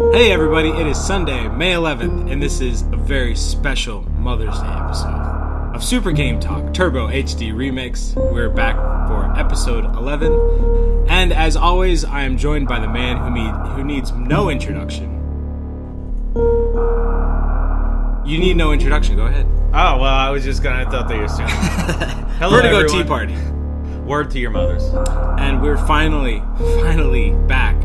Hey everybody, it is Sunday, May 11th, and this is a very special Mother's Day episode of Super GameTalk Turbo HD Remix. We're back for episode 11, and as always, I am joined by the man who needs no introduction. You need no introduction, go ahead. Oh, well, I was just I thought they were assuming. Hello, Vertigo everyone. Tea Party. Word to your mothers. And we're finally back.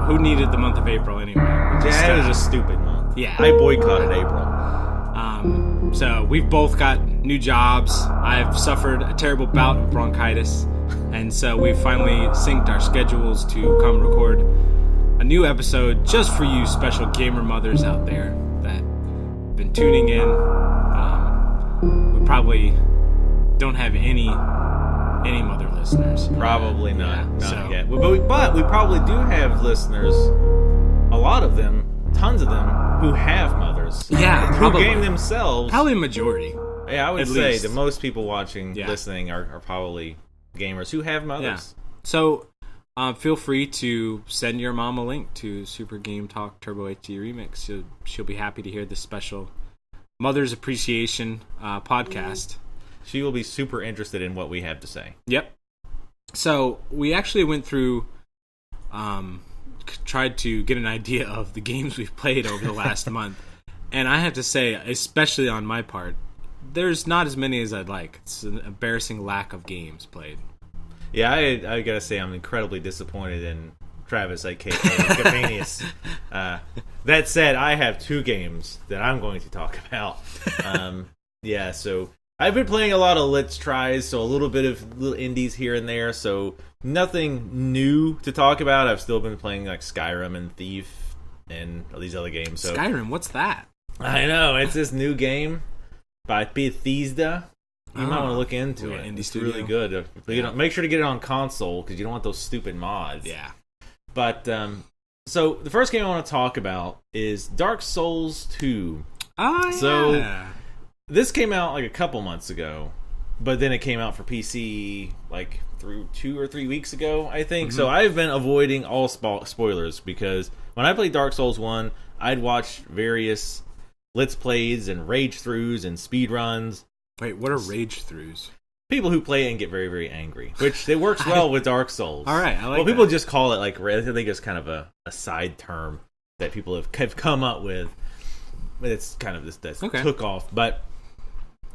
Who needed the month of April anyway? It was a stupid month. Yeah. I boycotted April. So we've both got new jobs. I've suffered a terrible bout of bronchitis, and so we've finally synced our schedules to come record a new episode just for you special gamer mothers out there that have been tuning in. We probably don't have any mother listeners. Probably not. Yeah, not yet. But we probably do have listeners, a lot of them, tons of them, who have mothers. Yeah, who probably. game themselves. Probably a majority. Yeah, I would at say least. that most people listening are probably gamers who have mothers. Yeah. So feel free to send your mom a link to Super Game Talk Turbo HD Remix. She'll be happy to hear this special Mother's Appreciation podcast. She will be super interested in what we have to say. Yep. So we actually went through, tried to get an idea of the games we've played over the last month. And I have to say, especially on my part, there's not as many as I'd like. It's an embarrassing lack of games played. Yeah, I gotta say I'm incredibly disappointed in Travis, aka Capanius. That said, I have two games that I'm going to talk about. So I've been playing a lot of Let's Tries, so a little bit of little indies here and there, so nothing new to talk about. I've still been playing like Skyrim and Thief and all these other games. So Skyrim, what's that? I know, it's this new game by Bethesda. You might want to look into it. Indie it's studio. really good. Make sure to get it on console because you don't want those stupid mods. Yeah. But so the first game I want to talk about is Dark Souls 2. Oh, yeah. So this came out like a couple months ago, but then it came out for PC like 2 or 3 weeks ago, I think. Mm-hmm. So I've been avoiding all spoilers because when I played Dark Souls 1, I'd watch various Let's Plays and rage throughs and speed runs. Wait, what are rage throughs? People who play it and get very, very angry, which it works well with Dark Souls. All right, I like Well, people that. just call it like, I think it's kind of a side term that people have come up with. It's kind of this took off. But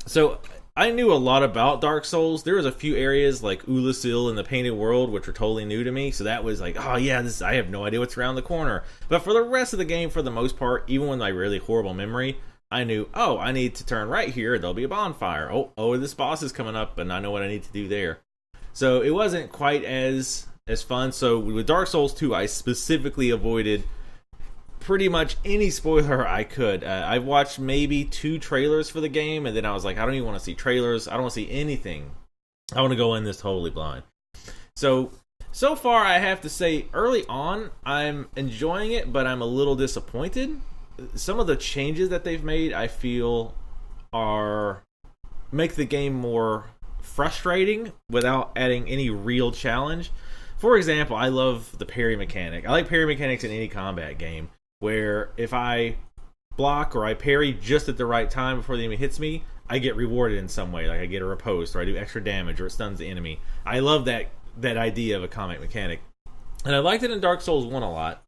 so I knew a lot about Dark Souls. There was a few areas like Ulasil and the Painted World, which were totally new to me. So that was like, oh yeah, I have no idea what's around the corner. But for the rest of the game, for the most part, even with my really horrible memory, I knew, I need to turn right here. There'll be a bonfire. Oh, this boss is coming up, and I know what I need to do there. So it wasn't quite as fun. So with Dark Souls 2, I specifically avoided pretty much any spoiler I could. I watched maybe 2 trailers for the game, and then I was like, I don't even want to see trailers. I don't want to see anything. I want to go in this totally blind. So far, I have to say, early on, I'm enjoying it, but I'm a little disappointed. Some of the changes that they've made, I feel, make the game more frustrating without adding any real challenge. For example, I love the parry mechanic. I like parry mechanics in any combat game, where if I block or I parry just at the right time before the enemy hits me, I get rewarded in some way. Like I get a riposte, or I do extra damage, or it stuns the enemy. I love that idea of a combat mechanic. And I liked it in Dark Souls 1 a lot.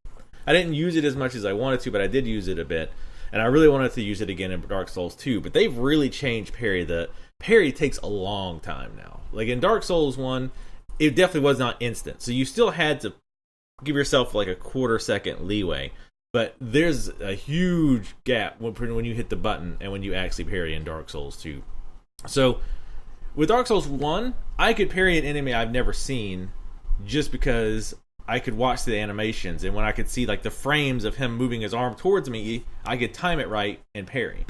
I didn't use it as much as I wanted to, but I did use it a bit. And I really wanted to use it again in Dark Souls 2. But they've really changed parry. The parry takes a long time now. Like in Dark Souls 1, it definitely was not instant. So you still had to give yourself like a quarter-second leeway. But there's a huge gap when you hit the button and when you actually parry in Dark Souls 2. So with Dark Souls 1, I could parry an enemy I've never seen just because I could watch the animations, and when I could see like the frames of him moving his arm towards me, I could time it right and parry.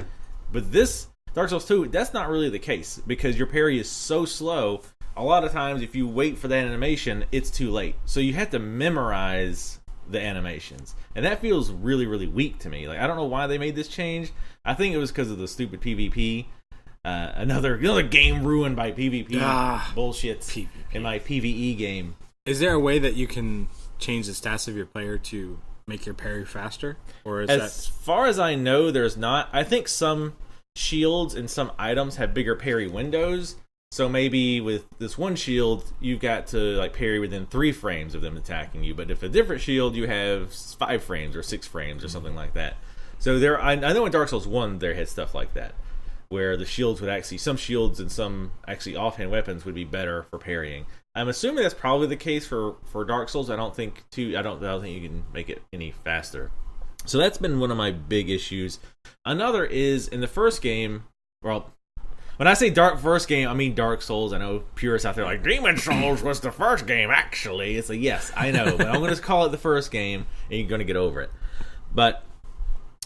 But this Dark Souls 2, that's not really the case because your parry is so slow. A lot of times, if you wait for that animation, it's too late. So you have to memorize the animations, and that feels really, really weak to me. Like I don't know why they made this change. I think it was because of the stupid PvP. Another game ruined by PvP bullshit in my PvE game. Is there a way that you can change the stats of your player to make your parry faster? Or is As far as I know, there's not. I think some shields and some items have bigger parry windows. So maybe with this one shield, you've got to like parry within 3 frames of them attacking you. But if a different shield, you have 5 frames or 6 frames or something like that. So there, I know in Dark Souls 1 there had stuff like that, where the shields would actually, some shields and some actually offhand weapons would be better for parrying. I'm assuming that's probably the case for Dark Souls. I don't think you can make it any faster. So that's been one of my big issues. Another is in the first game, well, when I say first game, I mean Dark Souls. I know purists out there are like, Demon Souls was the first game, actually. It's like, yes, I know, but I'm going to call it the first game, and you're going to get over it. But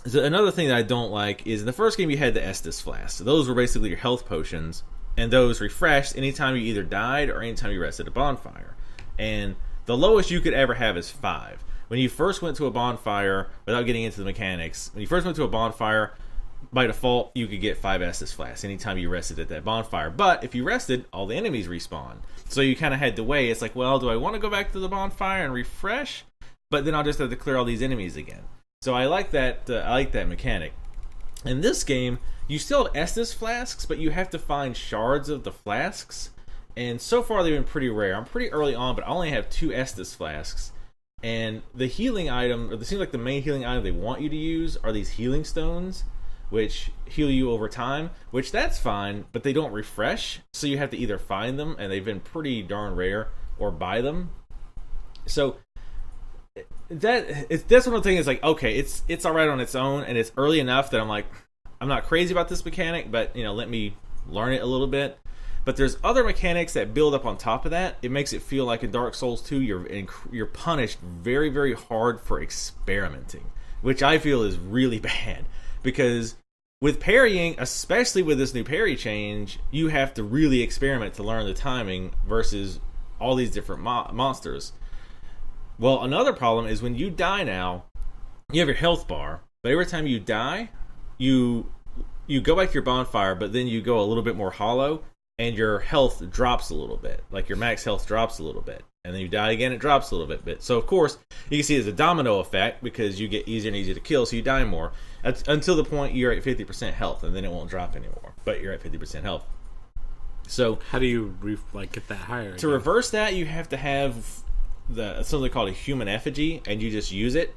so another thing that I don't like is in the first game you had the Estus Flasks. So those were basically your health potions, and those refreshed anytime you either died or anytime you rested at a bonfire. And the lowest you could ever have is 5. When you first went to a bonfire, without getting into the mechanics, when you first went to a bonfire, by default, you could get 5 Estus Flasks anytime you rested at that bonfire. But if you rested, all the enemies respawn. So you kind of had to weigh. It's like, well, do I want to go back to the bonfire and refresh? But then I'll just have to clear all these enemies again. So I like that. I like that mechanic. In this game, you still have Estus Flasks, but you have to find shards of the flasks. And so far, they've been pretty rare. I'm pretty early on, but I only have 2 Estus Flasks. And the healing item, or it seems like the main healing item they want you to use, are these healing stones, which heal you over time, which that's fine, but they don't refresh, so you have to either find them, and they've been pretty darn rare, or buy them. So that's one of the things. Is like, okay, it's all right on its own, and it's early enough that I'm like, I'm not crazy about this mechanic, but let me learn it a little bit. But there's other mechanics that build up on top of that. It makes it feel like in Dark Souls 2, you're punished very, very hard for experimenting, which I feel is really bad. Because with parrying, especially with this new parry change, you have to really experiment to learn the timing versus all these different monsters. Well, another problem is when you die now, you have your health bar, but every time you die, you go back to your bonfire, but then you go a little bit more hollow, and your health drops a little bit. Like your max health drops a little bit. And then you die again, it drops a little bit. So, of course, you can see it's a domino effect because you get easier and easier to kill, so you die more. Until the point you're at 50% health, and then it won't drop anymore. But you're at 50% health. So how do you get that higher? To reverse that, you have to have something called a human effigy, and you just use it.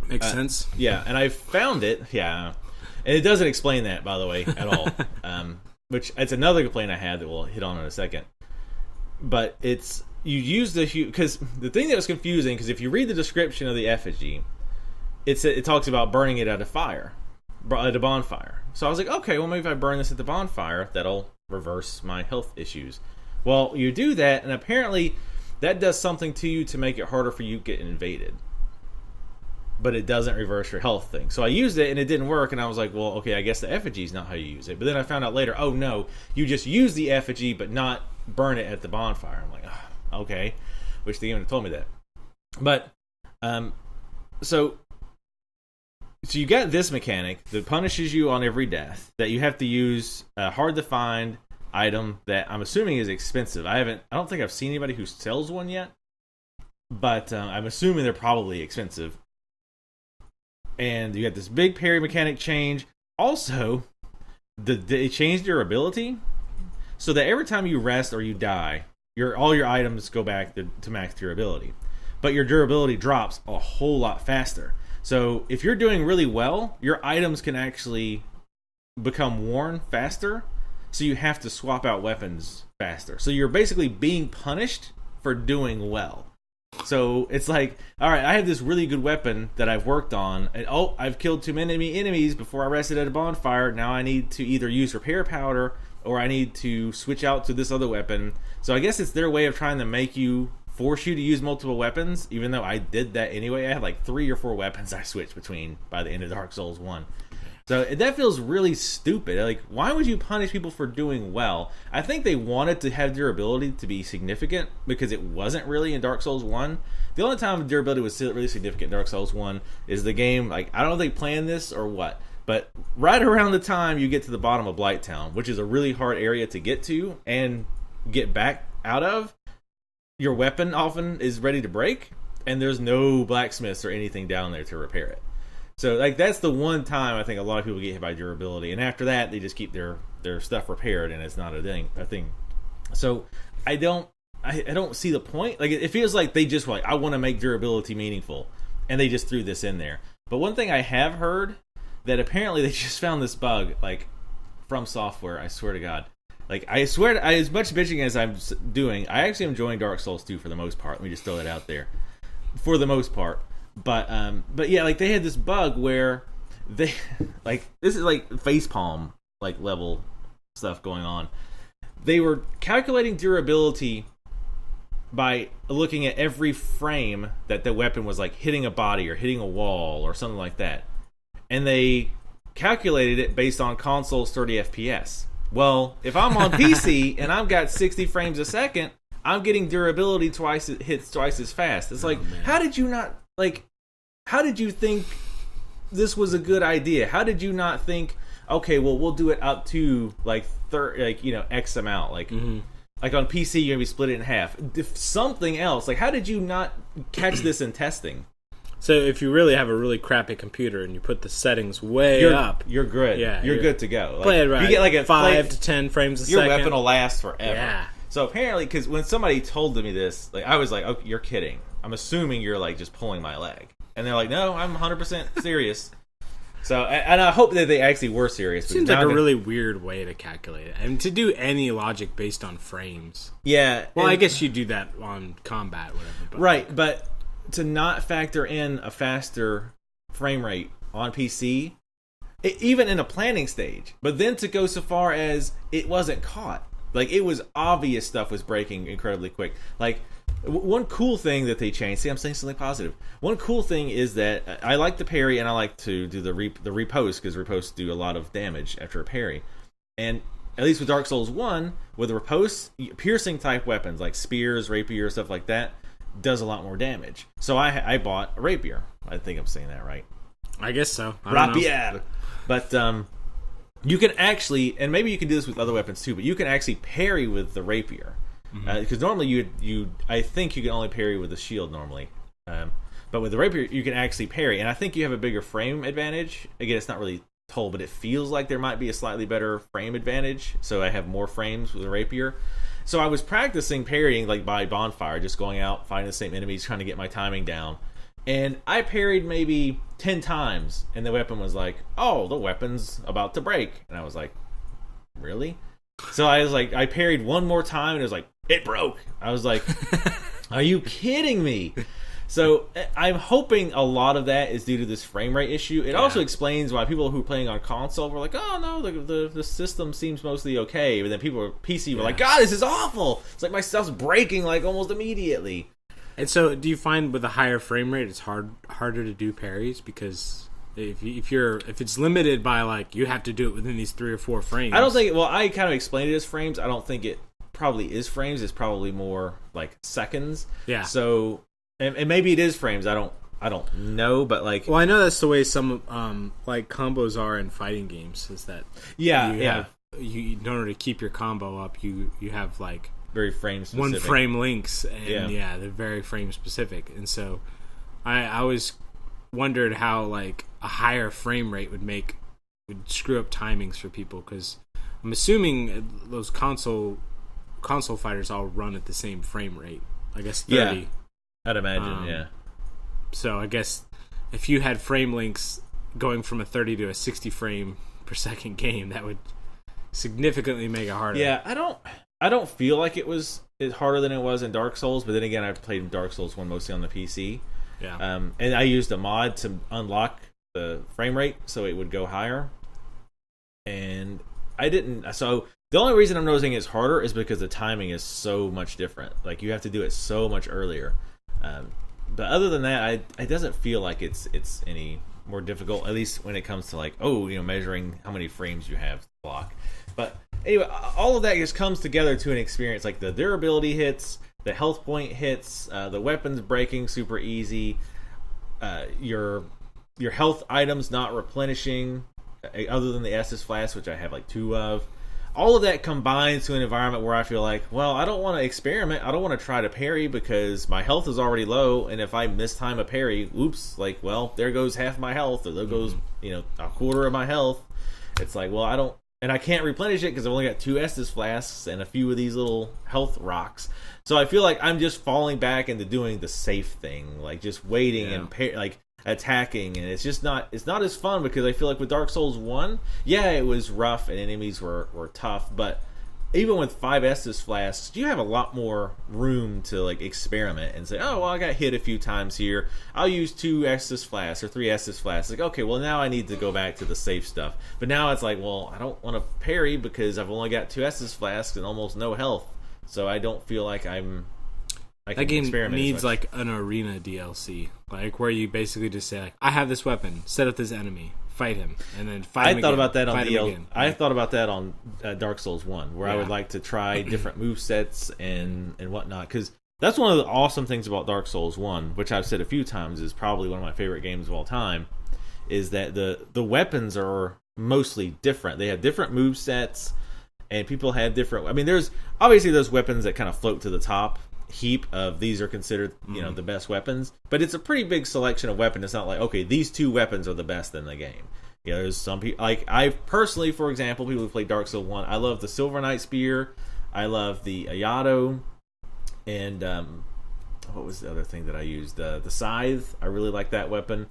Makes sense. Yeah, and I found it. Yeah, and it doesn't explain that, by the way, at all. Which it's another complaint I had that we'll hit on in a second. But it's you use because the thing that was confusing, because if you read the description of the effigy, it talks about burning it at a bonfire. So I was like, okay, well maybe if I burn this at the bonfire, that'll reverse my health issues. Well, you do that, and apparently that does something to you to make it harder for you to get invaded. But it doesn't reverse your health thing. So I used it, and it didn't work, and I was like, well, okay, I guess the effigy is not how you use it. But then I found out later, oh no, you just use the effigy, but not burn it at the bonfire. I'm like, oh, okay. Wish the game had told me that. But, so you got this mechanic that punishes you on every death, that you have to use a hard-to-find item that I'm assuming is expensive. I don't think I've seen anybody who sells one yet, but I'm assuming they're probably expensive. And you got this big parry mechanic change. Also, they changed durability so that every time you rest or you die, all your items go back to max durability. But your durability drops a whole lot faster. So if you're doing really well, your items can actually become worn faster. So you have to swap out weapons faster. So you're basically being punished for doing well. So it's like, all right, I have this really good weapon that I've worked on, and I've killed too many enemies before I rested at a bonfire. Now I need to either use repair powder or I need to switch out to this other weapon. So I guess it's their way of trying to force you to use multiple weapons, even though I did that anyway. I had like 3 or 4 weapons I switched between by the end of Dark Souls 1. So that feels really stupid. Like, why would you punish people for doing well? I think they wanted to have durability to be significant because it wasn't really in Dark Souls 1. The only time durability was really significant in Dark Souls 1 is the game, like, I don't know if they planned this or what, but right around the time you get to the bottom of Blighttown, which is a really hard area to get to and get back out of, your weapon often is ready to break. and there's no blacksmiths or anything down there to repair it. So like that's the one time I think a lot of people get hit by durability, and after that they just keep their stuff repaired, and it's not a thing. So I don't see the point. Like it feels like they just were like, I want to make durability meaningful, and they just threw this in there. But one thing I have heard that apparently they just found this bug like from software. I swear to God. Like, I swear, as much bitching as I'm doing, I actually am enjoying Dark Souls 2 for the most part. Let me just throw that out there. For the most part. But yeah, like, they had this bug where they, like, this is like facepalm, like, level stuff going on. They were calculating durability by looking at every frame that the weapon was, like, hitting a body or hitting a wall or something like that. And they calculated it based on console's 30 FPS. Well, if I'm on PC and I've got 60 frames a second, I'm getting durability twice as fast. It's like, how did you think this was a good idea? How did you not think, okay, well, we'll do it up to like X amount, like like on PC you're gonna be split it in half. If something else, like how did you not catch this in testing? So if you really have a really crappy computer and you put the settings way up, you're good. Yeah, you're good to go. Like, play it right. You get like a 5 to 10 frames a second. Your weapon will last forever. Yeah. So apparently, because when somebody told me this, like I was like, "Oh, you're kidding." I'm assuming you're like just pulling my leg, and they're like, "No, I'm 100% serious." So, and I hope that they actually were serious. It seems like a really weird way to calculate it, and to do any logic based on frames. Yeah. Well, I guess you do that on combat, whatever. But right, but to not factor in a faster frame rate on PC, even in a planning stage, but then to go so far as it wasn't caught. Like, it was obvious stuff was breaking incredibly quick. Like, one cool thing that they changed, see, I'm saying something positive. One cool thing is that I like the parry and I like to do the riposte, because riposte do a lot of damage after a parry. And at least with Dark Souls 1, with the riposte, piercing type weapons like spears, rapier, stuff like that, does a lot more damage. So I bought a rapier. I think I'm saying that right. I guess so. Rapier. But you can actually, and maybe you can do this with other weapons too, but you can actually parry with the rapier. Because normally you I think you can only parry with the shield normally. But with the rapier, you can actually parry. And I think you have a bigger frame advantage. Again, it's not really told, but it feels like there might be a slightly better frame advantage. So I have more frames with the rapier. So I was practicing parrying like by bonfire, just going out, fighting the same enemies, trying to get my timing down. And I parried maybe 10 times, and the weapon was like, oh, the weapon's about to break. And I was like, really? So I was like, I parried one more time, and it was like, it broke. I was like, are you kidding me? So I'm hoping a lot of that is due to this frame rate issue. It also explains why people who are playing on console were like, oh no, the system seems mostly okay. But then people who PC were like, God, this is awful. It's like my stuff's breaking like almost immediately. And so do you find with a higher frame rate it's harder to do parries? Because if it's limited by like you have to do it within these 3 or 4 frames. I don't think, well, I kind of explained it as frames. I don't think it probably is frames. It's probably more like seconds. Yeah. So and maybe it is frames. I don't know, but like, well, I know that's the way some like combos are in fighting games. Is that in order to keep your combo up, you have like very frame specific. One frame links, and they're very frame specific. And so I always wondered how like a higher frame rate would screw up timings for people, because I'm assuming those console fighters all run at the same frame rate. I guess 30. Yeah. I'd imagine, So I guess if you had frame links going from a 30 to a 60 frame per second game, that would significantly make it harder. Yeah, I don't feel like it's harder than it was in Dark Souls, but then again, I've played Dark Souls 1 mostly on the PC. Yeah. And I used a mod to unlock the frame rate so it would go higher. And I didn't. So the only reason I'm noticing it's harder is because the timing is so much different. Like, you have to do it so much earlier. But other than that, it doesn't feel like it's any more difficult, at least when it comes to like, measuring how many frames you have to block. But anyway, all of that just comes together to an experience. Like, the durability hits, the health point hits, the weapons breaking super easy, your health items not replenishing, other than the Estus Flask, which I have like 2 of. all of that combines to an environment where I feel like, well, I don't want to experiment. I don't want to try to parry because my health is already low, and if I mistime a parry, oops, like, well, there goes half my health, or there goes, a quarter of my health. It's like, well, I can't replenish it because I've only got 2 Estus flasks and a few of these little health rocks. So I feel like I'm just falling back into doing the safe thing, like just waiting and attacking, and it's not as fun because I feel like with Dark Souls 1, yeah, it was rough and enemies were tough, but even with 5 Estus flasks, you have a lot more room to like experiment and say, oh, well, I got hit a few times here, I'll use 2 Estus flasks or 3 Estus flasks. Like, okay, well, now I need to go back to the safe stuff. But now it's like, well, I don't want to parry because I've only got 2 Estus flasks and almost no health, so I don't feel like I can that game experiment needs like an arena DLC, like where you basically just say, like, I have this weapon, set up this enemy, fight him, and then fight him again. I thought about that on Dark Souls 1, where I would like to try different movesets and whatnot, because that's one of the awesome things about Dark Souls 1, which I've said a few times is probably one of my favorite games of all time, is that the weapons are mostly different. They have different movesets, and people have different... I mean, there's obviously those weapons that kind of float to the top heap of these are considered the best weapons, but it's a pretty big selection of weapons. It's not like, okay, these 2 weapons are the best in the game. There's some people, like I personally, for example, people who play Dark Souls 1, I love the Silver Knight Spear, I love the Ayato, and what was the other thing that I used? The Scythe. I really like that weapon,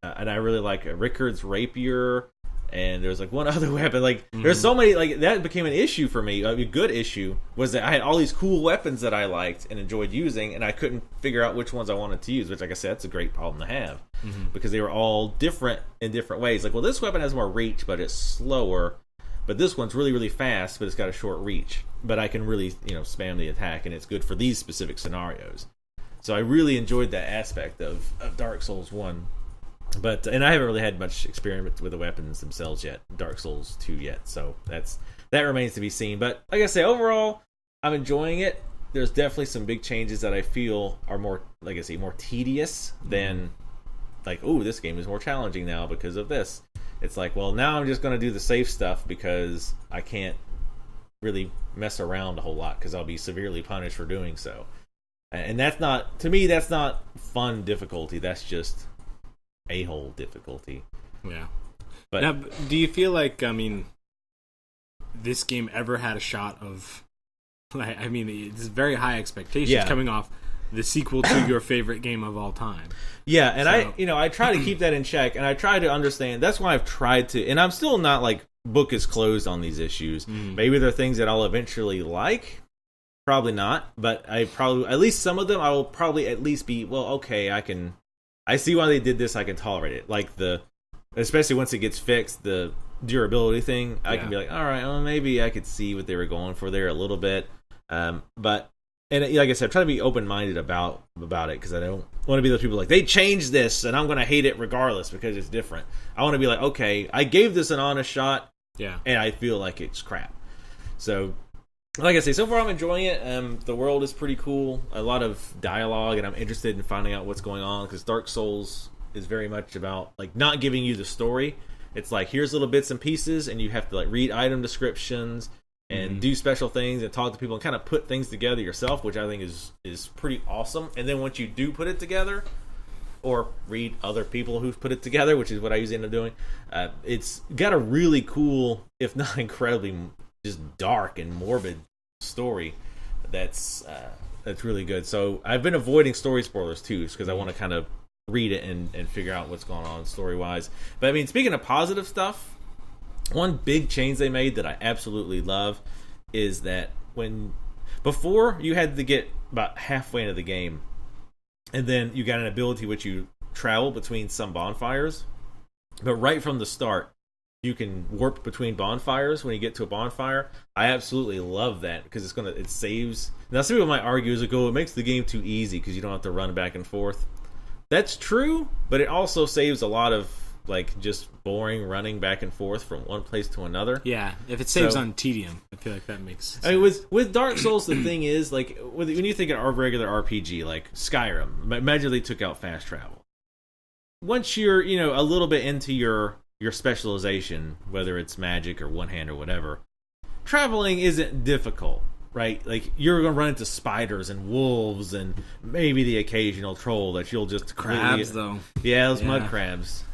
and I really like Rickard's Rapier. And there's like one other weapon. Like there's so many. Like that became an issue for me. A good issue was that I had all these cool weapons that I liked and enjoyed using, and I couldn't figure out which ones I wanted to use. Which, like I said, that's a great problem to have because they were all different in different ways. Like, well, this weapon has more reach, but it's slower. But this one's really, really fast, but it's got a short reach. But I can really, spam the attack, and it's good for these specific scenarios. So I really enjoyed that aspect of Dark Souls 1. And I haven't really had much experiment with the weapons themselves yet, Dark Souls 2 yet, so that remains to be seen. But like I say, overall, I'm enjoying it. There's definitely some big changes that I feel are more, like I say, more tedious than like, oh, this game is more challenging now because of this. It's like, well, now I'm just going to do the safe stuff because I can't really mess around a whole lot because I'll be severely punished for doing so. And that's not, to me, that's not fun difficulty. That's just a-hole difficulty. Yeah. But now, do you feel like, this game ever had a shot of, it's very high expectations coming off the sequel to your favorite game of all time. Yeah, and I try to keep that in check, and I try to understand. That's why I've tried to, and I'm still not like book is closed on these issues. Maybe there are things that I'll eventually like. Probably not, but at least some of them I will probably at least be, well, okay, I see why they did this, I can tolerate it. Like especially once it gets fixed, the durability thing, I can be like, all right, well, maybe I could see what they were going for there a little bit. But like I said, try to be open-minded about it, because I don't want to be those people like, they changed this and I'm going to hate it regardless because it's different. I want to be like, okay, I gave this an honest shot, and I feel like it's crap. So, like I say, so far I'm enjoying it. The world is pretty cool. A lot of dialogue, and I'm interested in finding out what's going on, because Dark Souls is very much about like not giving you the story. It's like, here's little bits and pieces, and you have to like read item descriptions and do special things and talk to people and kind of put things together yourself, which I think is pretty awesome. And then once you do put it together, or read other people who've put it together, which is what I usually end up doing, it's got a really cool, if not incredibly just dark and morbid story that's really good. So I've been avoiding story spoilers too, because I want to kind of read it and figure out what's going on story wise. But speaking of positive stuff, one big change they made that I absolutely love is that before you had to get about halfway into the game, and then you got an ability which you travel between some bonfires, but right from the start you can warp between bonfires when you get to a bonfire. I absolutely love that, because it saves. Now some people might argue is like, oh, it makes the game too easy because you don't have to run back and forth. That's true, but it also saves a lot of like just boring running back and forth from one place to another. Yeah, if it saves on tedium, I feel like that makes sense. With Dark Souls, the thing is, like, when you think of a regular RPG like Skyrim, imagine they took out fast travel. Once you're a little bit into your specialization, whether it's magic or one hand or whatever, traveling isn't difficult, right? Like, you're going to run into spiders and wolves and maybe the occasional troll that you'll just... Crabs, though. Yeah, those mud crabs.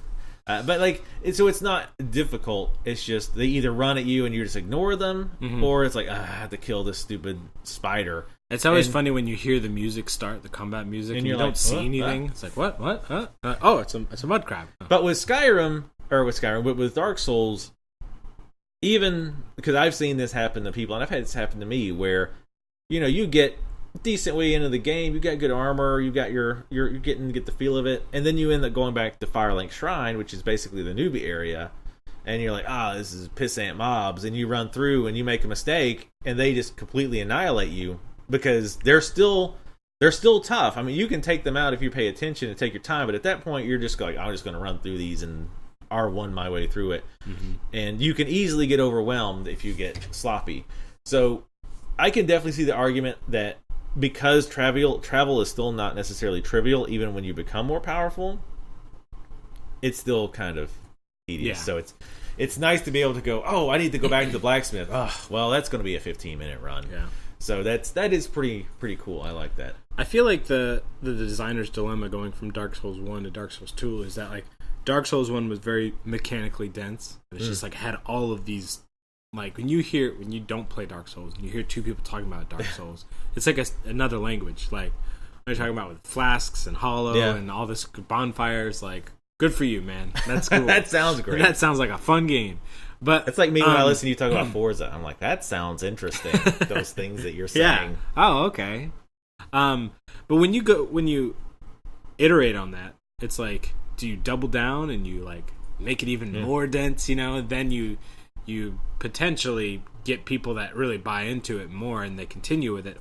But, like, so it's not difficult. It's just they either run at you and you just ignore them, or it's like, I have to kill this stupid spider. It's always funny when you hear the music start, the combat music, and you don't see anything. It's like, what? Oh, it's a mud crab. Oh. But with with Dark Souls, even because I've seen this happen to people, and I've had this happen to me, where you get decent way into the game, you got good armor, you got you're getting to get the feel of it, and then you end up going back to Firelink Shrine, which is basically the newbie area, and you're like, this is pissant mobs, and you run through and you make a mistake, and they just completely annihilate you because they're still tough. I mean, you can take them out if you pay attention and take your time, but at that point, you're just like, I'm just going to run through these and R1 my way through it, and you can easily get overwhelmed if you get sloppy. So I can definitely see the argument that because travel is still not necessarily trivial, even when you become more powerful, it's still kind of tedious. Yeah. So it's nice to be able to go, I need to go back to the blacksmith. Well, that's going to be a 15-minute run. Yeah. So that is pretty cool. I like that. I feel like the designer's dilemma going from Dark Souls 1 to Dark Souls 2 is that, like, Dark Souls 1 was very mechanically dense. It's just like had all of these, like, when you don't play Dark Souls and you hear two people talking about Dark Souls, it's like another language. Like, they're talking about with flasks and hollow and all this bonfires. Like, good for you, man. That's cool. That sounds great. That sounds like a fun game. But it's like me when I listen to you talk about Forza. I'm like, that sounds interesting. Those things that you're saying. Yeah. Oh, okay. But when you iterate on that, it's like, do you double down and you like make it even more dense? Then you potentially get people that really buy into it more and they continue with it,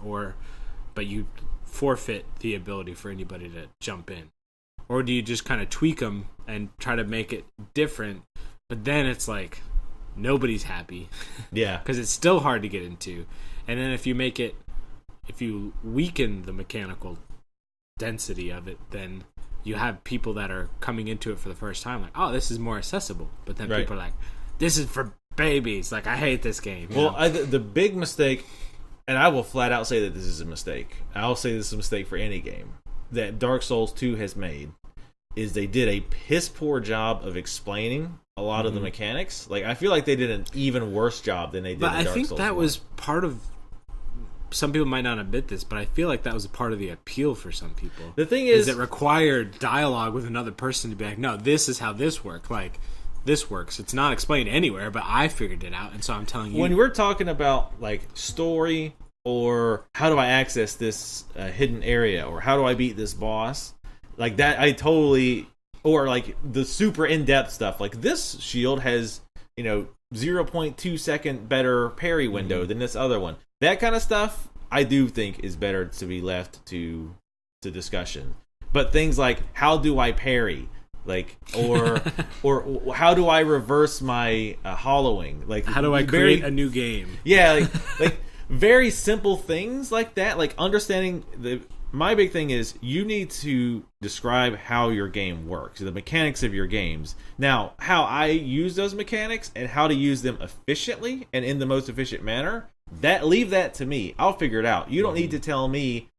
but you forfeit the ability for anybody to jump in, or do you just kind of tweak them and try to make it different? But then it's like nobody's happy, because it's still hard to get into. And then if you weaken the mechanical density of it, then you have people that are coming into it for the first time, like, this is more accessible. But then people are like, this is for babies. Like, I hate this game. Well, the big mistake, and I will flat out say that this is a mistake. I'll say this is a mistake for any game that Dark Souls 2 has made, is they did a piss poor job of explaining a lot of the mechanics. Like, I feel like they did an even worse job than they did in Dark Souls 1. But I think that was part of... Some people might not admit this, but I feel like that was a part of the appeal for some people. The thing is it required dialogue with another person to be like, no, this is how this works. Like, this works. It's not explained anywhere, but I figured it out, and so I'm telling you. When we're talking about, like, story, or how do I access this hidden area, or how do I beat this boss, like that, I totally... Or, like, the super in-depth stuff. Like, this shield has, 0.2 second better parry window than this other one. That kind of stuff, I do think is better to be left to discussion. But things like, how do I parry? Like, or how do I reverse my hollowing? Like, how do I create a new game? Yeah, like very simple things like that. Like, understanding my big thing is you need to describe how your game works, the mechanics of your games. Now, how I use those mechanics and how to use them efficiently and in the most efficient manner, leave that to me. I'll figure it out. You don't need to tell me,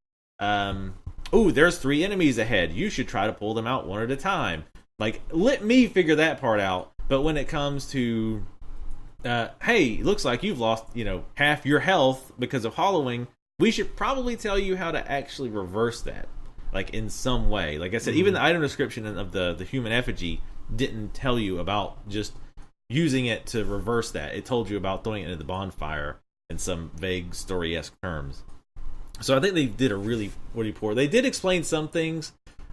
there's 3 enemies ahead. You should try to pull them out one at a time. Like, let me figure that part out. But when it comes to, hey, looks like you've lost, half your health because of hollowing, we should probably tell you how to actually reverse that, like, in some way. Like I said, even the item description of the human effigy didn't tell you about just using it to reverse that. It told you about throwing it into the bonfire in some vague story-esque terms. So I think they did a really poor. They did explain some things,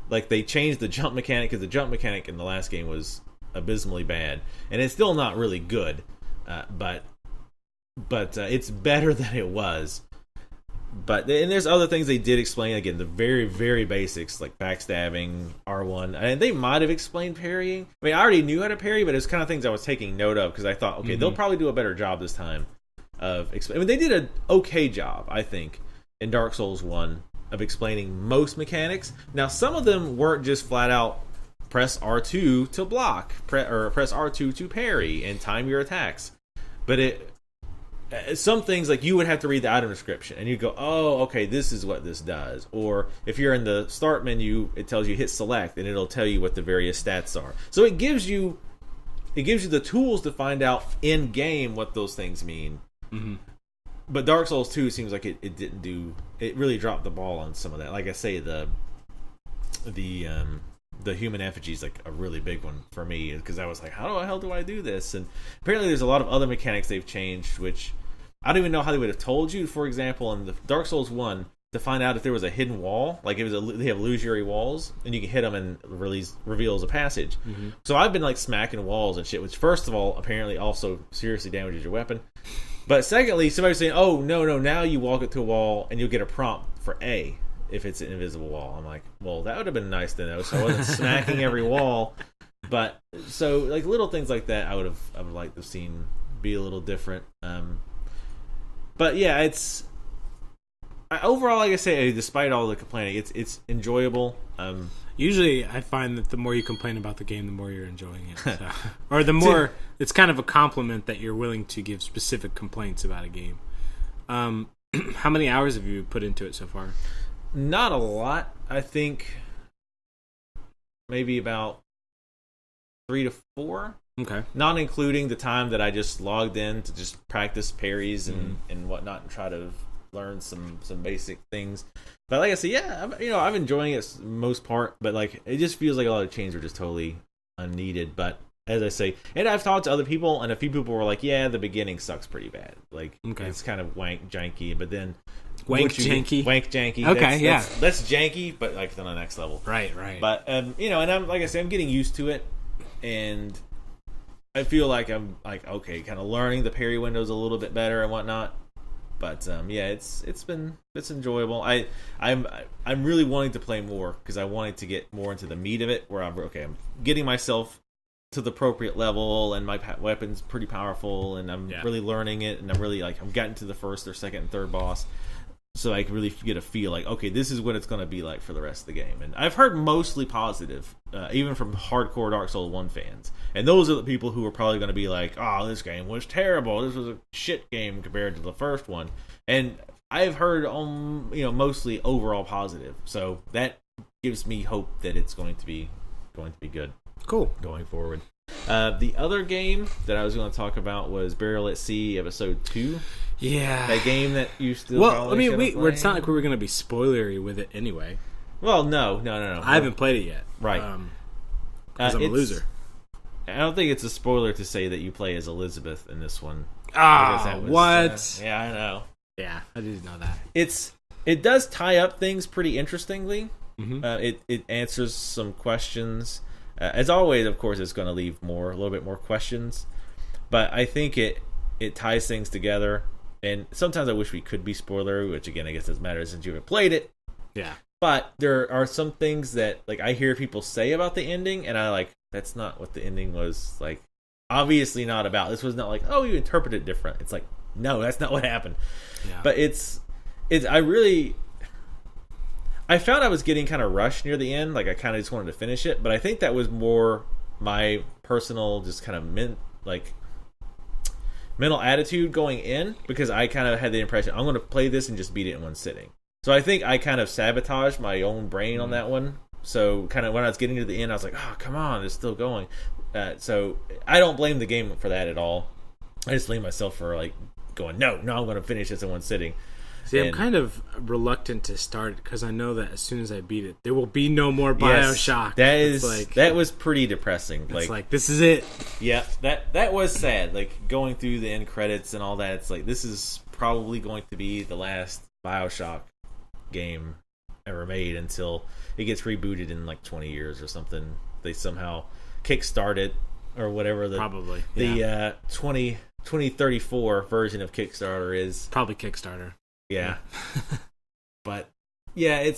like they changed the jump mechanic, because the jump mechanic in the last game was abysmally bad, and it's still not really good, but it's better than it was. And there's other things they did explain, again, the very, very basics, like backstabbing, R1, and they might have explained parrying. I mean, I already knew how to parry, but it's kind of things I was taking note of, because I thought, okay, they'll probably do a better job this time of explaining. I mean, they did an okay job, I think, in Dark Souls 1 of explaining most mechanics. Now, some of them weren't just flat out press R2 to block, or press R2 to parry and time your attacks. But some things like you would have to read the item description and you go, oh, okay, this is what this does. Or if you're in the start menu, it tells you hit select and it'll tell you what the various stats are. So it gives you the tools to find out in game what those things mean. Mm-hmm. But Dark Souls 2 seems like it didn't do. It really dropped the ball on some of that. Like I say, the human effigy is like a really big one for me because I was like, how the hell do I do this? And apparently there's a lot of other mechanics they've changed, which I don't even know how they would have told you. For example, in the Dark Souls 1, to find out if there was a hidden wall, like they have illusory walls, and you can hit them and reveals a passage. Mm-hmm. So I've been like smacking walls and shit, which first of all apparently also seriously damages your weapon. But secondly, somebody's saying, oh, no, now you walk up to a wall and you'll get a prompt for A if it's an invisible wall. I'm like, well, that would have been nice to know, so I wasn't smacking every wall. But, so, like, little things like that I would liked to have seen be a little different. But, yeah, overall, like I say, despite all the complaining, it's enjoyable. Usually, I find that the more you complain about the game, the more you're enjoying it. So. Or the more, it's kind of a compliment that you're willing to give specific complaints about a game. How many hours have you put into it so far? Not a lot. I think maybe about 3 to 4. Okay. Not including the time that I just logged in to just practice parries and whatnot and try to learn some basic things. But like I said, yeah, I'm enjoying it most part, but like it just feels like a lot of changes are just totally unneeded. But as I say, and I've talked to other people, and a few people were like, yeah, the beginning sucks pretty bad. Like it's kind of janky, but then janky. Okay, that's janky, but like on the next level. Right. But and I'm like I say, I'm getting used to it, and I feel like I'm like okay, kind of learning the parry windows a little bit better and whatnot. But it's enjoyable. I'm really wanting to play more because I wanted to get more into the meat of it. Where I'm getting myself to the appropriate level, and my weapon's pretty powerful, and I'm really learning it, and I'm really like I've gotten to the first or second and third boss, so I can really get a feel like okay, this is what it's going to be like for the rest of the game. And I've heard mostly positive, even from hardcore Dark Souls 1 fans. And those are the people who are probably going to be like, oh, this game was terrible. This was a shit game compared to the first one. And I've heard, mostly overall positive. So that gives me hope that it's going to be good. Cool. Going forward. The other game that I was going to talk about was Burial at Sea Episode 2. Yeah. That game that you still Well, I mean, it's not like we were going to be spoilery with it anyway. Well, no. I haven't played it yet. Right. Because I'm a loser. I don't think it's a spoiler to say that you play as Elizabeth in this one. What? Yeah, I know. Yeah, I didn't know that. It does tie up things pretty interestingly. Mm-hmm. It answers some questions. As always, of course, it's going to leave a little bit more questions. But I think it ties things together. And sometimes I wish we could be spoiler, which again, I guess doesn't matter since you haven't played it. Yeah. But there are some things that like I hear people say about the ending, and I like that's not what the ending was like. Obviously not about. This was not like, oh, you interpret it different. It's like, no, that's not what happened. Yeah. But I found I was getting kind of rushed near the end. Like I kind of just wanted to finish it, but I think that was more my personal just kind of mental attitude going in, because I kind of had the impression I'm going to play this and just beat it in one sitting. So I think I kind of sabotaged my own brain on that one. So kind of when I was getting to the end, I was like, oh, come on, it's still going. So I don't blame the game for that at all. I just blame myself for like going, no, I'm going to finish this in one sitting. See, I'm kind of reluctant to start it because I know that as soon as I beat it, there will be no more Bioshock. Yes, that was pretty depressing. It's like this is it. Yeah, that was sad. Like going through the end credits and all that, it's like this is probably going to be the last Bioshock game ever made until it gets rebooted in like 20 years or something. They somehow kickstart it or whatever the 2034 version of Kickstarter is. Probably Kickstarter. Yeah. But yeah,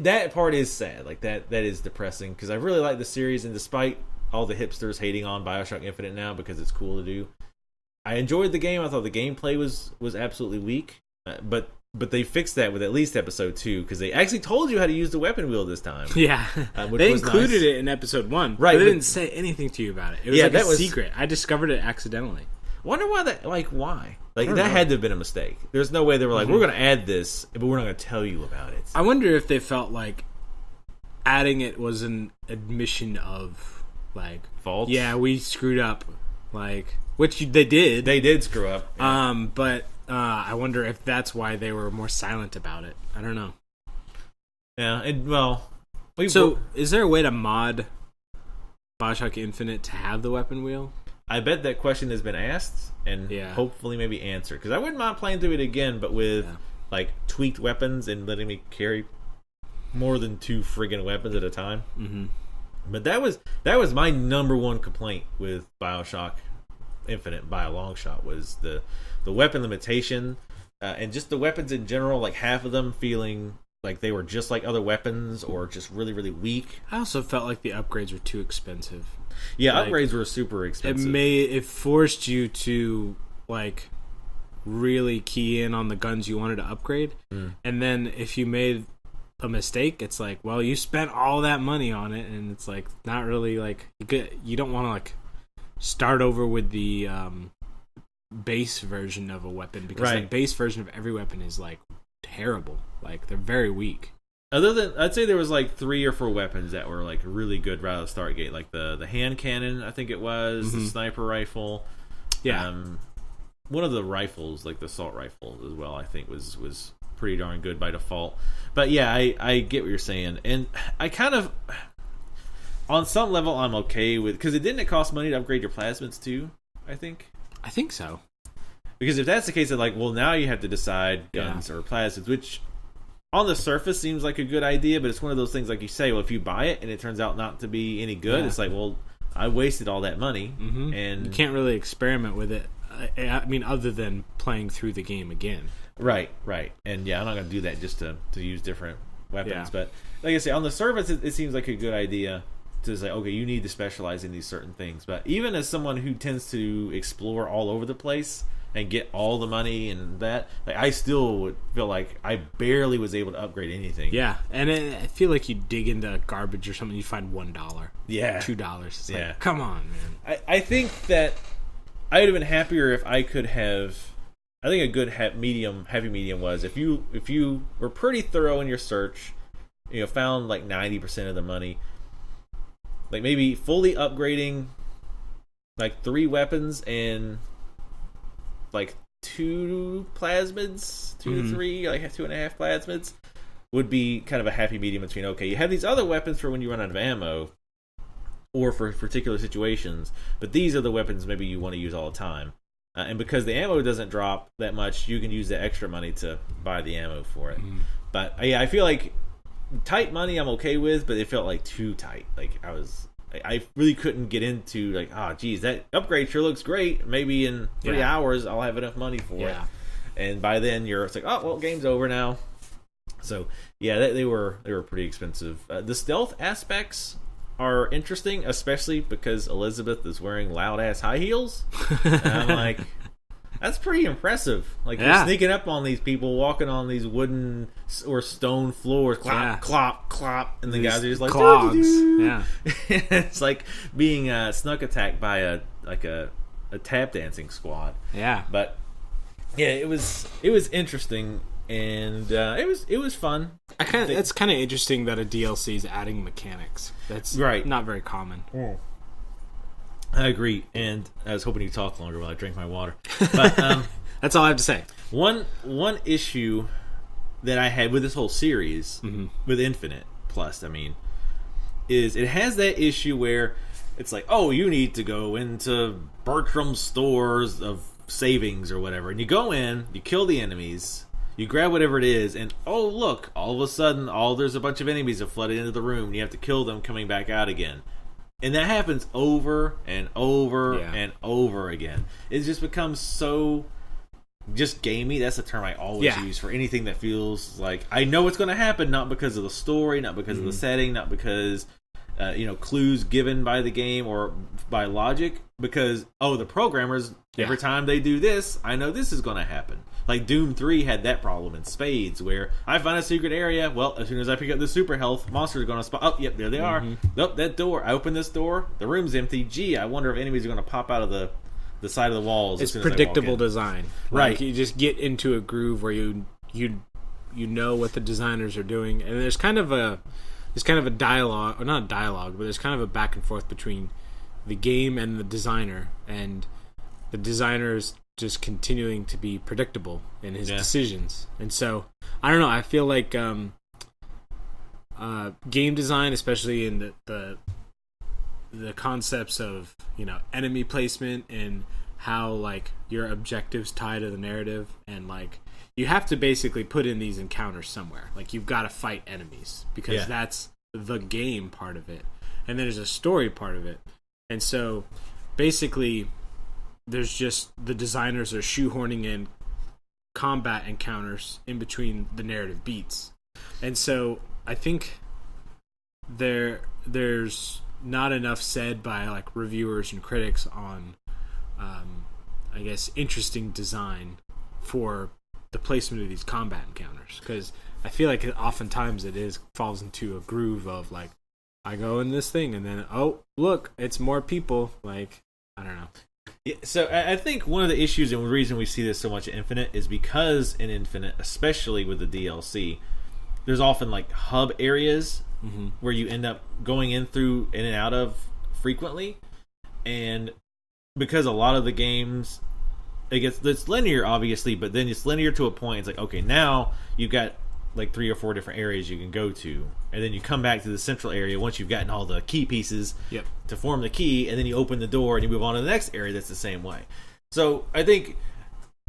that part is sad. Like that is depressing because I really like the series, and despite all the hipsters hating on BioShock Infinite now because it's cool to do, I enjoyed the game. I thought the gameplay was absolutely weak, but they fixed that with at least episode 2 because they actually told you how to use the weapon wheel this time. Yeah, they included it in episode 1. Right, but they didn't say anything to you about it. It was a secret. I discovered it accidentally. Wonder why that? Like, why? Like, that had to have been a mistake. There's no way they were like, we're going to add this, but we're not going to tell you about it. I wonder if they felt like adding it was an admission of, like... faults? Yeah, we screwed up. Like, which they did. They did screw up. Yeah. But I wonder if that's why they were more silent about it. I don't know. Yeah, well... So, is there a way to mod Bioshock Infinite to have the weapon wheel? I bet that question has been asked and hopefully maybe answered. Because I wouldn't mind playing through it again, but with like tweaked weapons and letting me carry more than 2 friggin' weapons at a time. Mm-hmm. But that was my number one complaint with Bioshock Infinite by a long shot, was the weapon limitation and just the weapons in general. Like half of them feeling like they were just like other weapons or just really, really weak. I also felt like the upgrades were too expensive. Yeah, like, upgrades were super expensive. It forced you to like really key in on the guns you wanted to upgrade, and then if you made a mistake, it's like, well, you spent all that money on it, and it's like not really like you don't want to like start over with the base version of a weapon, because the base version of every weapon is like terrible. Like they're very weak. Other than, I'd say there was like 3 or 4 weapons that were like really good right out of the start gate, like the hand cannon, I think it was, the sniper rifle. Yeah. One of the rifles, like the assault rifle as well, I think was pretty darn good by default. But yeah, I get what you're saying, and I kind of, on some level, I'm okay with, because it cost money to upgrade your plasmids too, I think so. Because if that's the case, then like, well, now you have to decide guns or plasmids, which on the surface seems like a good idea, but it's one of those things, like you say, well, if you buy it and it turns out not to be any good, it's like, well, I wasted all that money, and you can't really experiment with it. I mean, other than playing through the game again. Right. And yeah, I'm not going to do that just to use different weapons. But like I say, on the surface, it seems like a good idea to say, okay, you need to specialize in these certain things. But even as someone who tends to explore all over the place and get all the money and that, like, I still would feel like I barely was able to upgrade anything. Yeah, and I feel like you dig into garbage or something, you find $1. Yeah. $2. It's like, come on, man. I think that I would have been happier if I could have... I think a good heavy medium was if you were pretty thorough in your search, found like 90% of the money, like maybe fully upgrading like 3 weapons and like 2 plasmids, 2 to 3, like 2.5 plasmids, would be kind of a happy medium between, okay, you have these other weapons for when you run out of ammo or for particular situations, but these are the weapons maybe you want to use all the time. And because the ammo doesn't drop that much, you can use the extra money to buy the ammo for it. But yeah, I feel like tight money I'm okay with, but it felt like too tight. Like I really couldn't get into like, geez, that upgrade sure looks great. Maybe in 3 hours I'll have enough money for it. And by then it's like, oh well, game's over now. So yeah, they were pretty expensive. The stealth aspects are interesting, especially because Elizabeth is wearing loud ass high heels. And I'm like, that's pretty impressive. Like you're sneaking up on these people, walking on these wooden or stone floors, clop, clop, clop, and the guys are just like clogs. Doo-doo-doo. Yeah, it's like being snuck attacked by a tap dancing squad. Yeah, but yeah, it was interesting. And it was fun. It's kind of interesting that a DLC is adding mechanics. That's not very common. I agree, and I was hoping you'd talk longer while I drink my water. But that's all I have to say. One issue that I had with this whole series, with Infinite Plus, I mean, is it has that issue where it's like, oh, you need to go into Bertram's stores of savings or whatever, and you go in, you kill the enemies. You grab whatever it is, and oh look! All of a sudden, there's a bunch of enemies that flooded into the room, and you have to kill them coming back out again. And that happens over and over and over again. It just becomes so just gamey. That's the term I always use for anything that feels like I know what's going to happen, not because of the story, not because of the setting, not because clues given by the game or by logic. Because the programmers every time they do this, I know this is going to happen. Like Doom 3 had that problem in spades, where I find a secret area. Well, as soon as I pick up the super health, monsters are going to spawn. Oh, yep, there they are. Nope, that door. I open this door. The room's empty. Gee, I wonder if enemies are going to pop out of the the side of the walls. It's predictable design. Right. Like, you just get into a groove where you know what the designers are doing, and there's kind of a dialogue, or not a dialogue, but there's kind of a back and forth between the game and the designer, and the designer's just continuing to be predictable in his decisions. And so, I don't know, I feel like game design, especially in the concepts of, you know, enemy placement and how, like, your objectives tie to the narrative, and, like, you have to basically put in these encounters somewhere. Like, you've got to fight enemies because that's the game part of it, and then there's a story part of it. And so basically there's just the designers are shoehorning in combat encounters in between the narrative beats. And so I think there's not enough said by, like, reviewers and critics on I guess interesting design for the placement of these combat encounters, because I feel like oftentimes it falls into a groove of, like, I go in this thing and then, oh, look, it's more people. Like, I don't know. Yeah, so I think one of the issues and the reason we see this so much in Infinite is because in Infinite, especially with the DLC, there's often, like, hub areas where you end up going in through in and out of frequently, and because a lot of the games, it's linear, obviously, but then it's linear to a point. It's like, okay, now you've got like 3 or 4 different areas you can go to, and then you come back to the central area once you've gotten all the key pieces to form the key, and then you open the door and you move on to the next area that's the same way. So I think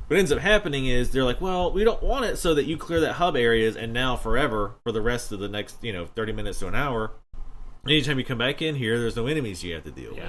what ends up happening is they're like, well, we don't want it so that you clear that hub areas and now forever for the rest of the next 30 minutes to an hour. Anytime you come back in here, there's no enemies you have to deal with.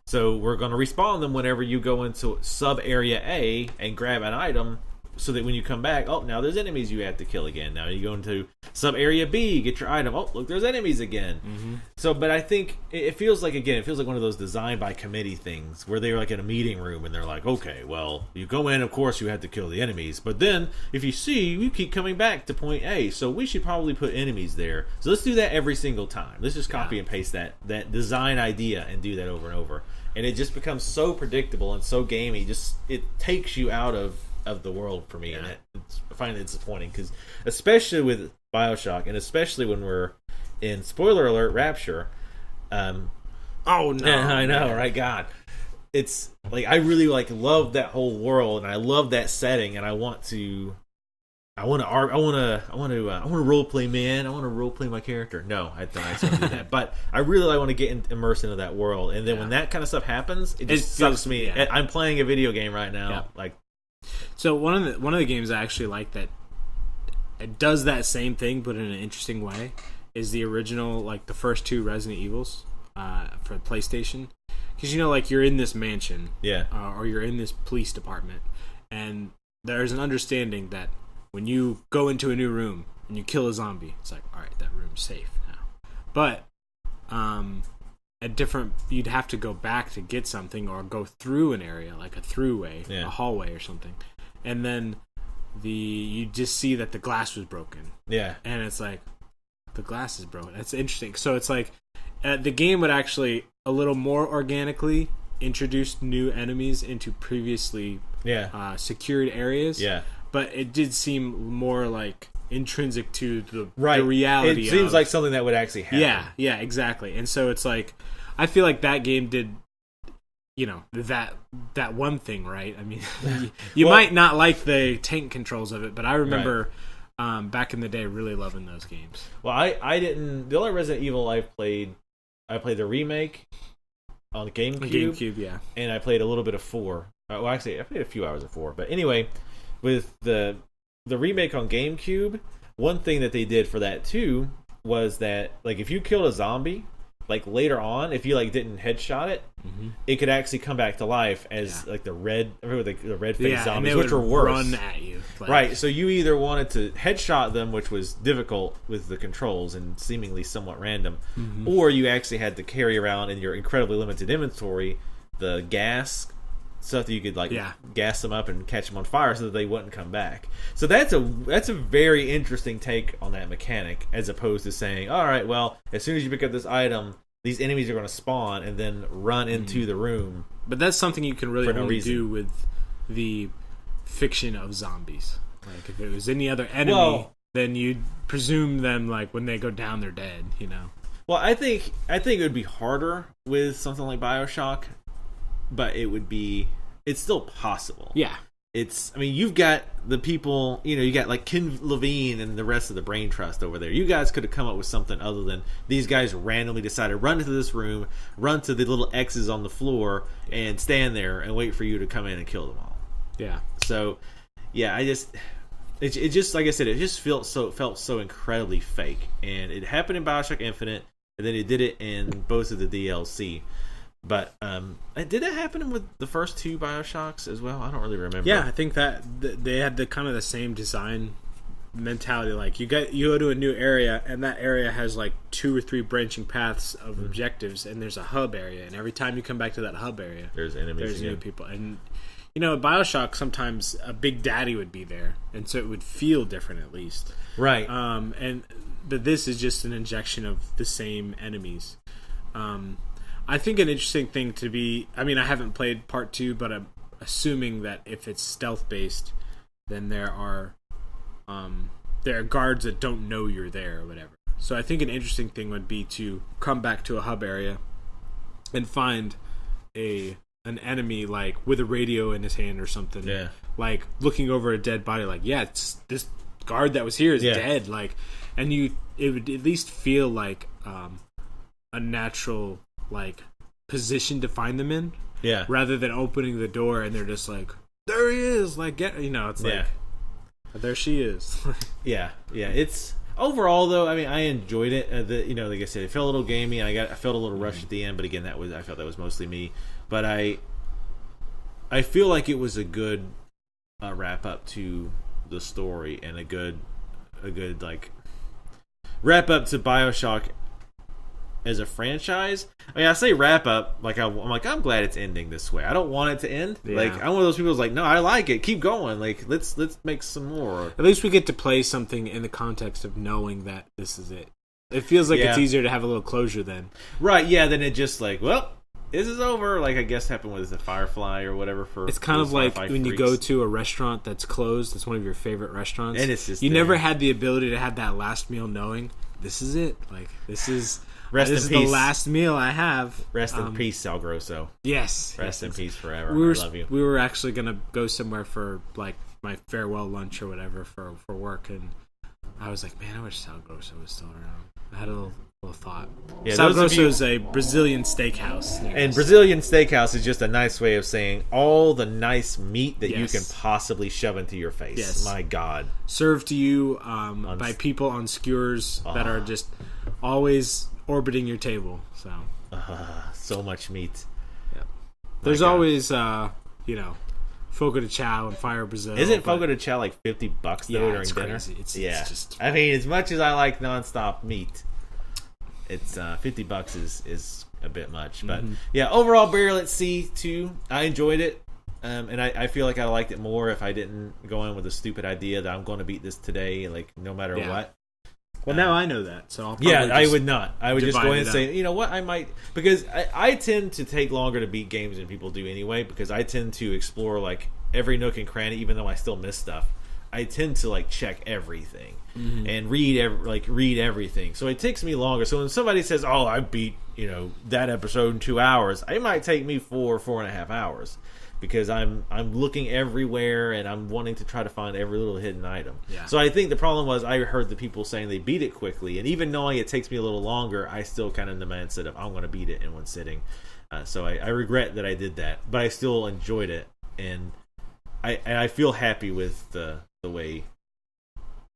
So we're going to respawn them whenever you go into sub area A and grab an item, so that when you come back, oh, now there's enemies you have to kill again. Now you go into sub area B, get your item. Oh, look, there's enemies again. So, but I think it feels like one of those design by committee things where they're like in a meeting room and they're like, okay, well, you go in, of course you have to kill the enemies, but then if you see, you keep coming back to point A, so we should probably put enemies there. So let's do that every single time. Let's just copy and paste that design idea and do that over and over. And it just becomes so predictable and so gamey. Just it takes you out of the world for me, and I find it disappointing, because especially with BioShock, and especially when we're in, spoiler alert, Rapture. Oh no! I know, right? God, it's like I really love that whole world, and I love that setting, and I want to role play, man. I want to role play my character. No, I don't actually do that. But I really want to get immersed into that world, and then when that kind of stuff happens, it just sucks me. Yeah. I'm playing a video game right now, So one of the games I actually like that it does that same thing but in an interesting way is the original, like the first 2 Resident Evils for PlayStation, because you're in this mansion, or you're in this police department, and there's an understanding that when you go into a new room and you kill a zombie, it's like, all right, that room's safe now. But you'd have to go back to get something or go through an area, like a throughway, a hallway or something, and then you just see that the glass was broken. And it's like, the glass is broken. That's interesting. So it's like the game would actually a little more organically introduce new enemies into previously secured areas. But it did seem more like intrinsic to the reality. It seems like something that would actually happen. Yeah, exactly. And so it's like, I feel like that game did, that one thing right. I mean, you might not like the tank controls of it, but I remember back in the day really loving those games. Well, I didn't. The only Resident Evil I played the remake on GameCube. And I played a little bit of 4. Well, actually, I played a few hours of 4. But anyway, with the remake on GameCube, one thing that they did for that too was that, like, if you killed a zombie, like later on, if you didn't headshot it, it could actually come back to life as like the red face zombies, which were worse. Run at you, right? So you either wanted to headshot them, which was difficult with the controls and seemingly somewhat random, or you actually had to carry around in your incredibly limited inventory the gas stuff that you could gas them up and catch them on fire so that they wouldn't come back. So that's a very interesting take on that mechanic, as opposed to saying, all right, well, as soon as you pick up this item, these enemies are going to spawn and then run into the room. But that's something you can really no only reason. do with the fiction of zombies. Like, if it was any other enemy, then you'd presume them, like, when they go down, they're dead, you know? Well, I think it would be harder with something like BioShock, but it's still possible. Yeah. I mean, you've got the people, you got like Ken Levine and the rest of the Brain Trust over there. You guys could have come up with something other than these guys randomly decided run into this room, run to the little X's on the floor, and stand there and wait for you to come in and kill them all. Yeah. So, yeah, it just like I said, it just felt so incredibly fake, and it happened in BioShock Infinite, and then it did it in both of the DLC. But did that happen with the first 2 BioShocks as well? I don't really remember. Yeah, I think that they had the kind of the same design mentality. Like, you go to a new area, and that area has like 2 or 3 branching paths of objectives, and there's a hub area, and every time you come back to that hub area, there's enemies, there's new people. And at BioShock, sometimes a Big Daddy would be there, and so it would feel different at least. Right. But this is just an injection of the same enemies. I think an interesting thing to be... I mean, I haven't played Part 2, but I'm assuming that if it's stealth-based, then there are guards that don't know you're there or whatever. So I think an interesting thing would be to come back to a hub area and find an enemy, like, with a radio in his hand or something. Yeah. Like, looking over a dead body, like, yeah, it's this guard that was here is dead. Like, and it would at least feel like a natural... like position to find them in, rather than opening the door and they're just like, there he is, like, it's like, there she is. yeah It's overall, though, I mean, I enjoyed it. Like I said, it felt a little gamey, and I felt a little rushed at the end, but again, I felt that was mostly me. But I feel like it was a good wrap up to the story, and a good like wrap up to BioShock as a franchise. I mean, I say wrap up, like I'm glad it's ending this way. I don't want it to end. Yeah. Like, I'm one of those people who's like, no, I like it. Keep going. Like, let's make some more. At least we get to play something in the context of knowing that this is it. It feels like it's easier to have a little closure then. Right, yeah, then it just like, well, this is over. Like, I guess happened with the Firefly or whatever. It's kind of like when you go to a restaurant that's closed, that's one of your favorite restaurants, and it's just you never had the ability to have that last meal knowing, this is it. Like, this is... Rest this in is peace. The last meal I have. Rest in peace, Sal Grosso. Yes. Rest in peace forever. I love you. We were actually going to go somewhere for, like, my farewell lunch or whatever for work, and I was like, man, I wish Sal Grosso was still around. I had a little thought. Yeah, Sal Grosso is a Brazilian steakhouse. And Brazilian steakhouse is just a nice way of saying all the nice meat that you can possibly shove into your face. Yes. My God. Served to you by people on skewers that are just always... orbiting your table, so much meat. Yep. There's always Fogo de Chao and Fire Brazil. Isn't Fogo de Chao like $50 though during it's dinner? Crazy. It's just... I mean, as much as I like nonstop meat, it's $50 is a bit much. But yeah, overall, Burial at Sea 2, I enjoyed it. And I feel like I liked it more if I didn't go in with a stupid idea that I'm going to beat this today, like, no matter what. Well, now I know that, so I'll probably I would not. I would just go in and say, up. you know what, I might... Because I tend to take longer to beat games than people do anyway, because I tend to explore, like, every nook and cranny, even though I still miss stuff. I tend to, like, check everything and read everything. So it takes me longer. So when somebody says, oh, I beat, that episode in 2 hours, it might take me 4.5 hours. Because I'm looking everywhere and I'm wanting to try to find every little hidden item. Yeah. So I think the problem was I heard the people saying they beat it quickly, and even knowing it takes me a little longer, I still kind of in the mindset of I'm going to beat it in one sitting. So I regret that I did that, but I still enjoyed it, and I feel happy with the way.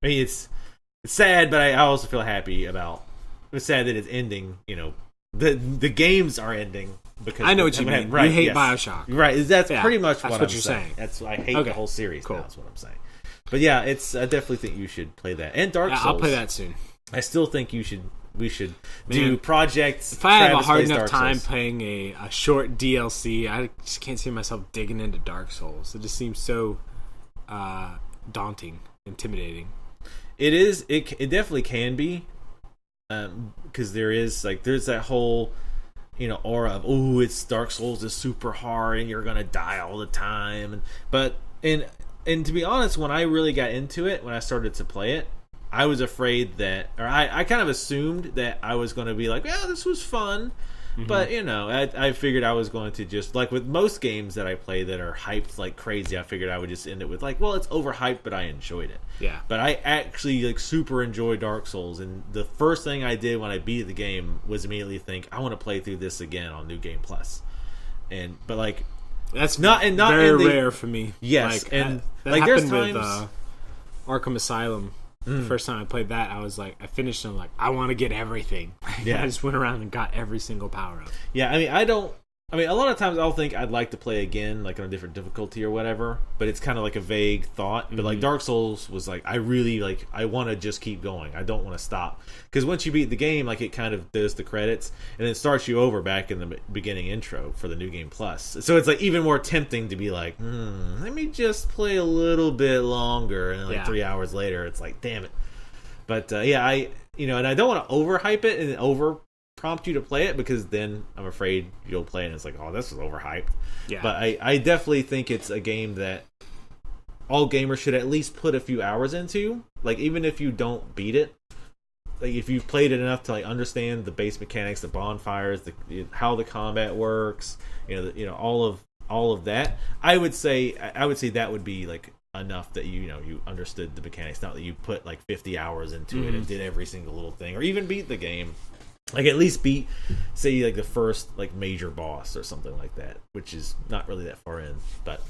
I mean, it's sad, but I also feel happy about. It's sad that it's ending. The games are ending. Because I know what you mean. Right, you hate BioShock. Right. That's pretty much what you're saying. I hate the whole series. Cool. That's what I'm saying. But yeah, I definitely think you should play that. And Dark Souls. I'll play that soon. I still think we should do projects. If I have a hard enough time playing a short DLC, I just can't see myself digging into Dark Souls. It just seems so daunting, intimidating. It is. It definitely can be. because there's that whole aura of, oh, it's Dark Souls is super hard and you're gonna die all the time, and to be honest, when I really got into it, when I started to play it, I was afraid that, or I kind of assumed that I was going to be like, yeah, this was fun. Mm-hmm. But, I figured I was going to just, like with most games that I play that are hyped like crazy, I figured I would just end it with like, well, it's overhyped, but I enjoyed it. Yeah. But I actually like super enjoy Dark Souls, and the first thing I did when I beat the game was immediately think, I want to play through this again on New Game Plus. But like, that's not very rare for me. Yes, like, and that like happened there's times with Arkham Asylum. The first time I played that, I was like, I finished and I'm like, I want to get everything. Yeah. I just went around and got every single power up. Yeah, a lot of times I'll think I'd like to play again, like on a different difficulty or whatever, but it's kind of like a vague thought. But like Dark Souls was like, I want to just keep going. I don't want to stop. Because once you beat the game, like it kind of does the credits, and it starts you over back in the beginning intro for the New Game Plus. So it's like even more tempting to be like, let me just play a little bit longer. And then 3 hours later, it's like, damn it. But and I don't want to overhype it and over prompt you to play it, because then I'm afraid you'll play it and it's like, oh, this is overhyped. Yeah. But I definitely think it's a game that all gamers should at least put a few hours into. Like, even if you don't beat it, like if you've played it enough to like understand the base mechanics, the bonfires, how the combat works, all of that, I would say that would be like enough that you understood the mechanics, not that you put like 50 hours into it and did every single little thing, or even beat the game. Like at least beat, say, like the first like major boss or something like that, which is not really that far in, but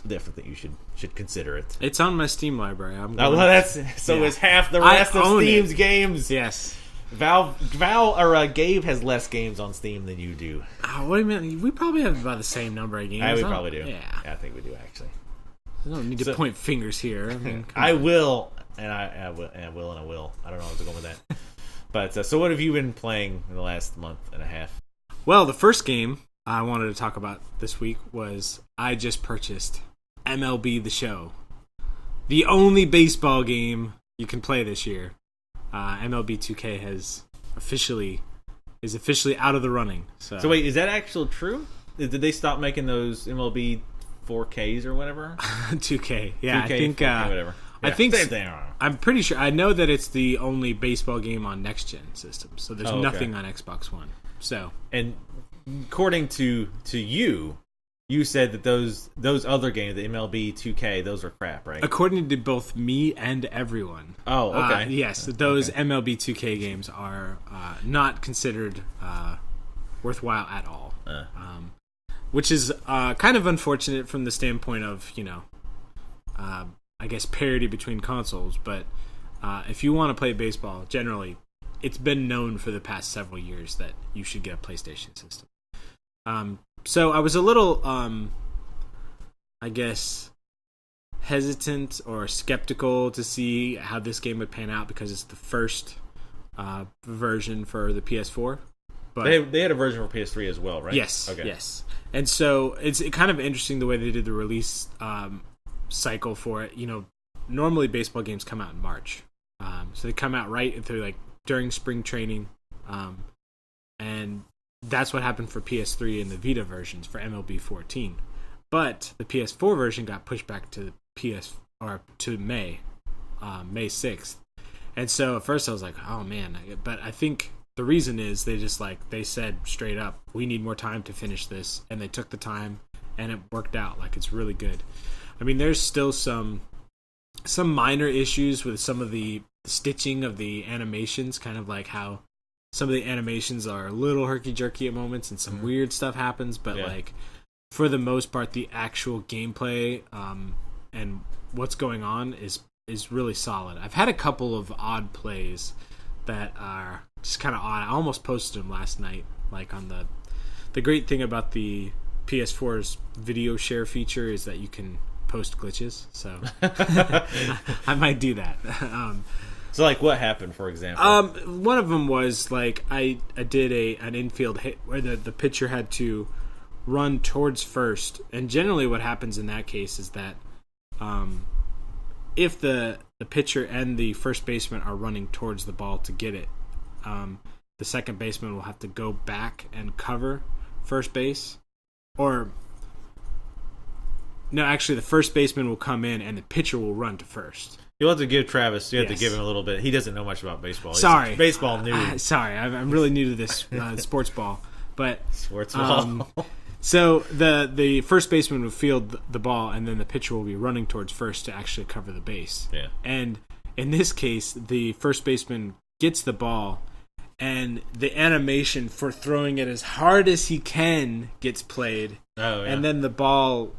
definitely think you should consider it. It's on my Steam library. It's half the rest of Steam's games. Yes. Gabe has less games on Steam than you do. What do you mean? We probably have about the same number of games. We probably do. Yeah, I think we do actually. I don't need to point fingers here. I mean, I will. I don't know how to go with that. But so what have you been playing in the last month and a half? Well, the first game I wanted to talk about this week was I just purchased MLB The Show, the only baseball game you can play this year. MLB 2K is officially out of the running. So wait, is that actually true? Did they stop making those MLB 4Ks or whatever? 2K, yeah, 2K, I think 4K, whatever. Yeah, I think same thing. I'm pretty sure. I know that it's the only baseball game on next gen systems, so there's nothing on Xbox One. So, and according to you said that those other games, the MLB 2K, those are crap, right? According to both me and everyone. Oh, okay. Yes, those MLB 2K games are not considered worthwhile at all. Which is kind of unfortunate from the standpoint of, I guess parity between consoles, but if you want to play baseball, generally, it's been known for the past several years that you should get a PlayStation system. So I was a little, I guess, hesitant or skeptical to see how this game would pan out because it's the first version for the PS4. But they had a version for PS3 as well, right? Yes, okay. Yes. And so it's kind of interesting the way they did the release cycle for it. Normally baseball games come out in March, so they come out right through during spring training, and that's what happened for PS3 and the Vita versions for MLB 14. But the PS4 version got pushed back to to May 6th, and so at first I was like, oh man, but I think the reason is they said straight up, we need more time to finish this, and they took the time, and it worked out. It's really good. I mean, there's still some minor issues with some of the stitching of the animations, kind of like how some of the animations are a little herky-jerky at moments and some weird stuff happens, but for the most part, the actual gameplay and what's going on is really solid. I've had a couple of odd plays that are just kind of odd. I almost posted them last night, on the great thing about the PS4's video share feature is that you can post glitches, so I might do that. So what happened, for example? One of them was I did an infield hit where the pitcher had to run towards first, and generally what happens in that case is that if the pitcher and the first baseman are running towards the ball to get it, the second baseman will have to go back and cover first base, or no, actually the first baseman will come in and the pitcher will run to first. You'll have to give Travis. You have to Yes. give him a little bit. He doesn't know much about baseball. He's Sorry, baseball noob. Sorry, I'm really new to this sports ball, but Sports ball. so the first baseman will field the ball, and then the pitcher will be running towards first to actually cover the base. Yeah. And in this case, the first baseman gets the ball, and the animation for throwing it as hard as he can gets played. Oh, yeah. And then the ball,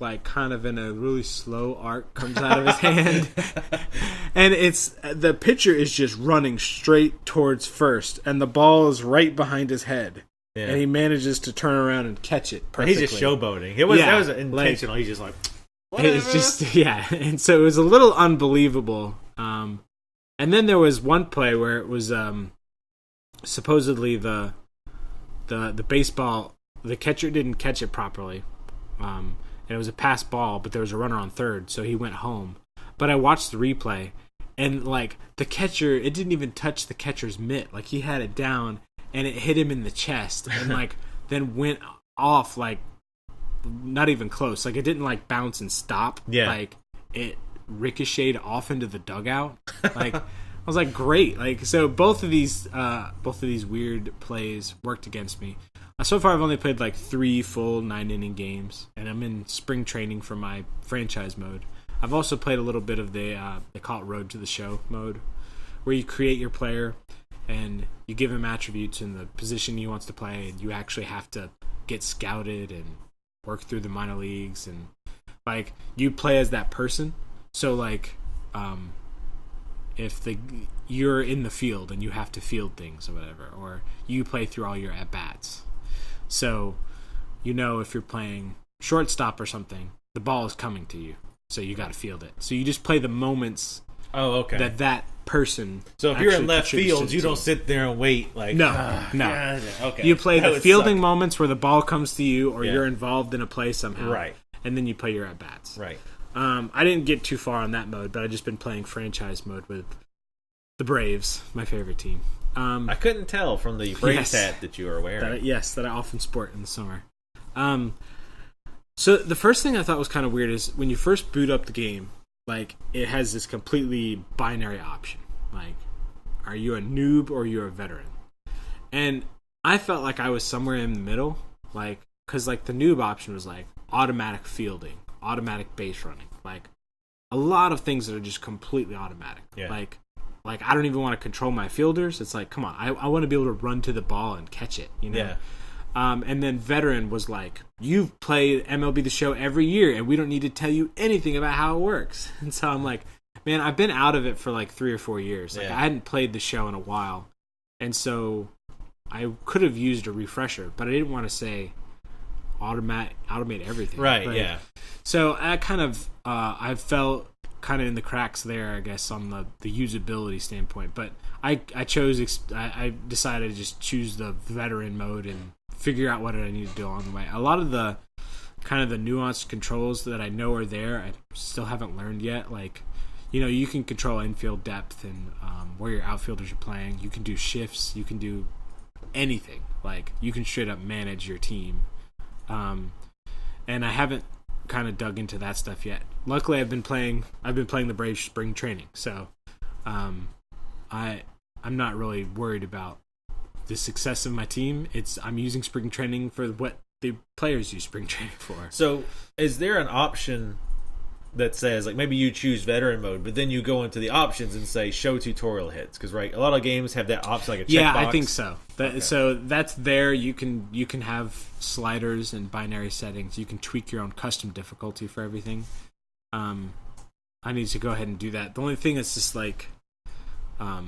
like, kind of in a really slow arc, comes out of his hand. And the pitcher is just running straight towards first, and the ball is right behind his head. Yeah. And he manages to turn around and catch it perfectly. He's just showboating. That was intentional. He's just like, whatever. It's just, yeah. And so it was a little unbelievable. And then there was one play where it was supposedly the baseball, the catcher didn't catch it properly. And it was a pass ball, but there was a runner on third, so he went home. But I watched the replay, and like the catcher, it didn't even touch the catcher's mitt. Like he had it down, and it hit him in the chest, and like then went off, like not even close. Like it didn't like bounce and stop. Yeah. Like it ricocheted off into the dugout. Like I was like, great. Like so, both of these weird plays worked against me. So far, I've only played like 3 full 9-inning games, and I'm in spring training for my franchise mode. I've also played a little bit of they call it Road to the Show mode, where you create your player and you give him attributes in the position he wants to play, and you actually have to get scouted and work through the minor leagues, and like you play as that person. So like, if you're in the field and you have to field things or whatever, or you play through all your at bats. So, if you're playing shortstop or something, the ball is coming to you, so you got to field it. So you just play the moments. Oh, okay. That person. So if you're in left field, you don't sit there and wait. Like no. God. Okay. You play That the would fielding suck. moments where the ball comes to you, or you're involved in a play somehow. Right. And then you play your at bats. Right. I didn't get too far on that mode, but I've just been playing franchise mode with the Braves, my favorite team. I couldn't tell from the Braves hat that you were wearing. That I often sport in the summer. So the first thing I thought was kind of weird is when you first boot up the game, like it has this completely binary option. Like, are you a noob or you're a veteran? And I felt like I was somewhere in the middle, like because like the noob option was like automatic fielding, automatic base running, like a lot of things that are just completely automatic. Yeah. Like I don't even want to control my fielders. It's like, come on, I want to be able to run to the ball and catch it, Yeah. And then veteran was like, you've played MLB The Show every year, and we don't need to tell you anything about how it works. And so I'm like, man, I've been out of it for like 3 or 4 years. Like I hadn't played the show in a while, and so I could have used a refresher, but I didn't want to say automate everything. Right. Like, yeah. So I kind of I felt kind of in the cracks there, I guess, on the usability standpoint. But I decided to just choose the veteran mode and figure out what I need to do along the way. A lot of the kind of the nuanced controls that I know are there, I still haven't learned yet. Like, you can control infield depth and where your outfielders are playing. You can do shifts. You can do anything. Like, you can straight up manage your team. And I haven't kind of dug into that stuff yet. Luckily, I've been playing the Braves spring training, so I'm not really worried about the success of my team. I'm using spring training for what the players use spring training for. So, is there an option that says, like, maybe you choose veteran mode, but then you go into the options and say show tutorial hits? Because a lot of games have that option, like a checkbox. Yeah, I think so. Okay. So that's there. You can have sliders and binary settings. You can tweak your own custom difficulty for everything. I need to go ahead and do that. The only thing that's just like, I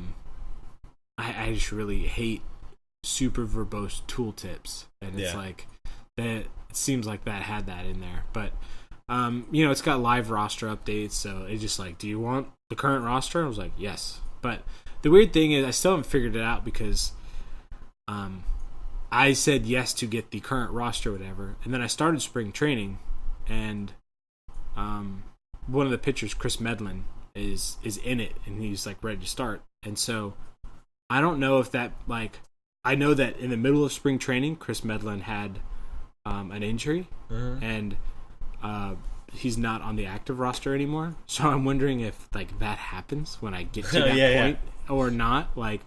just really hate super verbose tooltips, and it's like that. It seems like that had that in there, but it's got live roster updates, so it's just like, do you want the current roster? I was like, yes. But the weird thing is I still haven't figured it out because I said yes to get the current roster or whatever, and then I started spring training, and one of the pitchers, Chris Medlin, is in it, and he's like ready to start. And so I don't know if that, like, I know that in the middle of spring training, Chris Medlin had an injury, and he's not on the active roster anymore. So I'm wondering if, like, that happens when I get to that point or not. Like,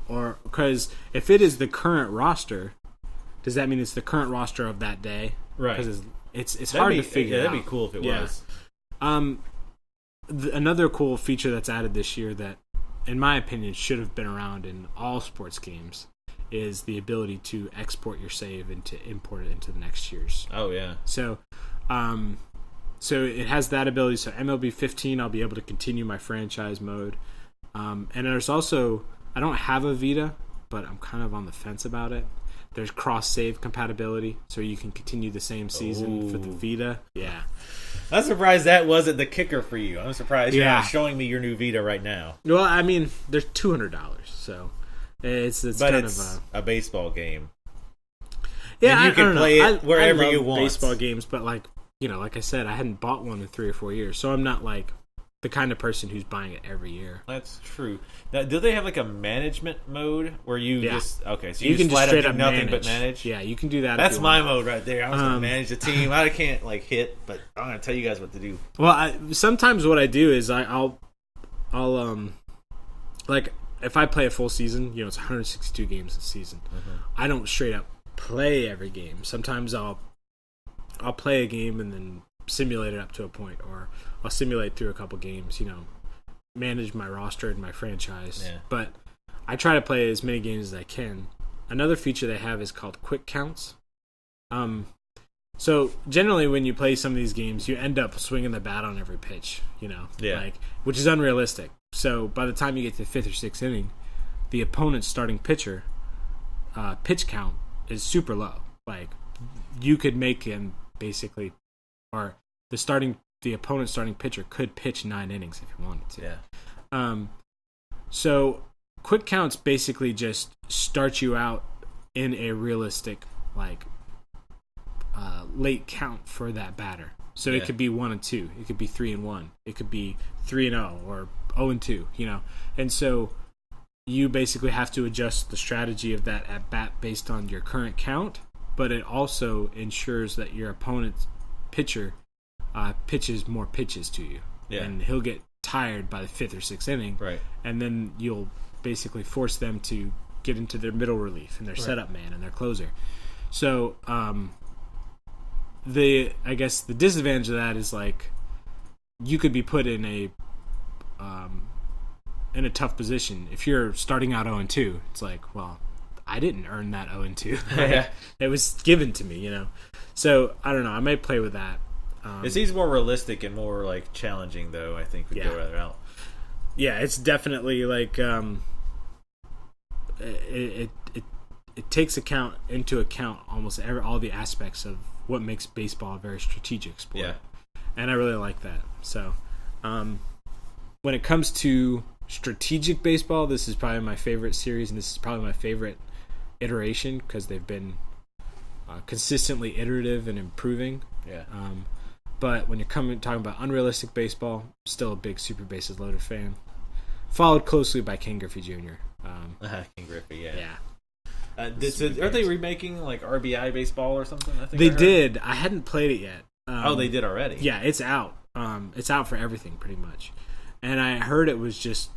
or because if it is the current roster, does that mean it's the current roster of that day? Right. Because it's hard to figure out. That'd be cool if it was. Another cool feature that's added this year that, in my opinion, should have been around in all sports games is the ability to export your save and to import it into the next year's. Oh, yeah. So it has that ability. So MLB 15, I'll be able to continue my franchise mode. And there's also, I don't have a Vita, but I'm kind of on the fence about it. There's cross-save compatibility, so you can continue the same season for the Vita. Yeah. I'm surprised that wasn't the kicker for you. I'm surprised you're not showing me your new Vita right now. Well, I mean, they're $200, so it's but kind it's of a baseball game. Yeah, and you can play it wherever I love you want. Baseball games, but like I said, I hadn't bought one in 3 or 4 years, so I'm not like the kind of person who's buying it every year. That's true. Now, do they have like a management mode where you just so you can just straight up nothing but manage? Yeah, you can do that. That's my mode right there. I was going to manage the team. I can't like hit, but I'm going to tell you guys what to do. Well, sometimes what I do is I'll like if I play a full season, it's 162 games a season. I don't straight up play every game. Sometimes I'll play a game and then simulate it up to a point, or I'll simulate through a couple games, manage my roster and my franchise. Yeah. But I try to play as many games as I can. Another feature they have is called quick counts. So generally when you play some of these games, you end up swinging the bat on every pitch, which is unrealistic. So by the time you get to the 5th or 6th inning, the opponent's starting pitcher pitch count is super low. Like, you could make him basically, or the opponent's starting pitcher could pitch 9 innings if he wanted to. Yeah. So quick counts basically just start you out in a realistic, late count for that batter. So it could be 1-2, it could be 3-1, it could be 3-0 or 0-2, And so you basically have to adjust the strategy of that at bat based on your current count, but it also ensures that your opponent's pitcher pitches more pitches to you. Yeah. And he'll get tired by the 5th or 6th inning. Right. And then you'll basically force them to get into their middle relief and their setup man and their closer. So I guess the disadvantage of that is you could be put in a tough position. If you're starting out 0-2, it's well, I didn't earn that 0-2. It was given to me, So I don't know. I might play with that. It seems more realistic and more challenging, though. I think would go rather out. Yeah, it's definitely it takes into account almost all the aspects of what makes baseball a very strategic sport. Yeah, and I really like that. So, when it comes to strategic baseball, this is probably my favorite series, and this is probably my favorite iteration because they've been consistently iterative and improving. Yeah. But when you're talking about unrealistic baseball, still a big Super Bases Loaded fan. Followed closely by King Griffey Jr. King Griffey, yeah. Yeah. Are they remaking RBI baseball or something? I think they did. I hadn't played it yet. They did already? Yeah, it's out. It's out for everything pretty much. And I heard it was just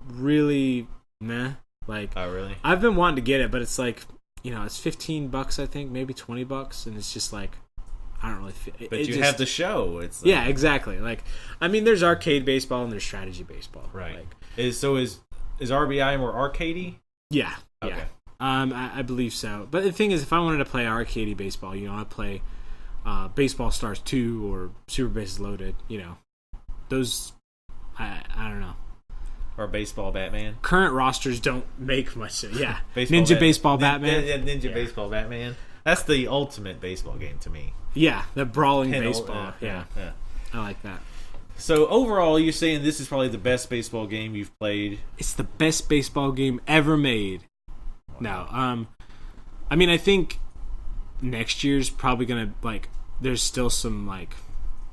really meh. Oh, really? I've been wanting to get it, but it's it's $15, I think, maybe $20, and it's just I don't really feel. But you have the show. It's yeah, exactly. There's arcade baseball and there's strategy baseball. Right. Is RBI more arcadey? Yeah. Okay. Yeah. I believe so. But the thing is, if I wanted to play arcadey baseball, I'd play Baseball Stars 2 or Super Bases Loaded. Those. I don't know. Or Baseball Batman. Current rosters don't make much sense. Yeah. Baseball Batman. Ninja Baseball Batman. That's the ultimate baseball game to me. Yeah, the brawling baseball. Yeah. I like that. So overall, you're saying this is probably the best baseball game you've played? It's the best baseball game ever made. Wow. No, I think next year's probably gonna there's still some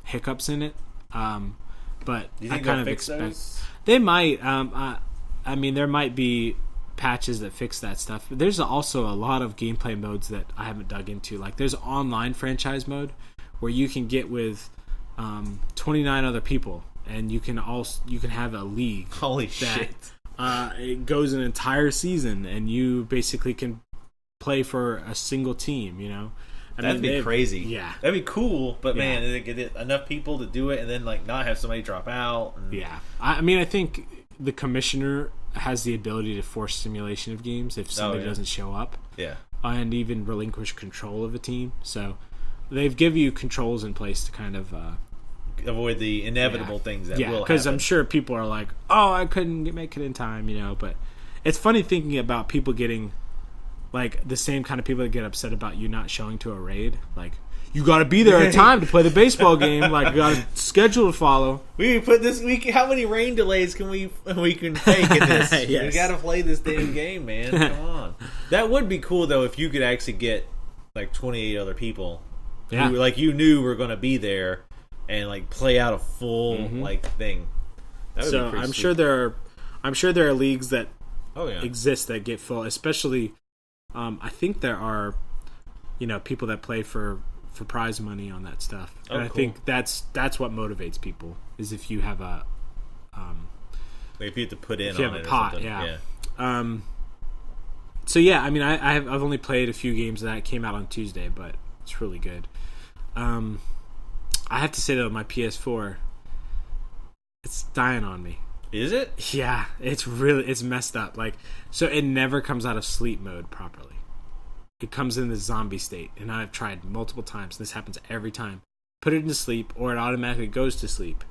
hiccups in it. But you think I kind of expect those? They might. There might be patches that fix that stuff. But there's also a lot of gameplay modes that I haven't dug into. Like there's online franchise mode where you can get with 29 other people, and you can have a league. Holy shit! It goes an entire season, and you basically can play for a single team. That'd be crazy. Yeah, that'd be cool. But man, they get enough people to do it, and then like not have somebody drop out. Yeah, I think the commissioner has the ability to force simulation of games if somebody doesn't show up. Yeah, and even relinquish control of a team. So they've give you controls in place to kind of avoid the inevitable things that will happen. Because I'm sure people are like, "Oh, I couldn't make it in time," But it's funny thinking about people getting like the same kind of people that get upset about you not showing to a raid. Like, you got to be there in time to play the baseball game. Like, you got a schedule to follow. We put this week. How many rain delays can we can take in this? Yes. We got to play this damn game, man. Come on. That would be cool though if you could actually get like 28 other people who like you knew were going to be there and like play out a full like thing. That would be pretty I'm sweet. sure there are leagues that exist that get full, especially. I think there are, people that play for prize money on that stuff. And I think that's what motivates people is if you have a like if you have to put in if you on have it a pot, or something. So yeah, I mean, I've only played a few games that came out on Tuesday, but it's really good. I have to say though, my PS4, it's dying on me. Is it? Yeah, it's messed up. Like, so it never comes out of sleep mode properly. It comes in the zombie state, and I've tried multiple times. This happens every time. Put it into sleep, or it automatically goes to sleep,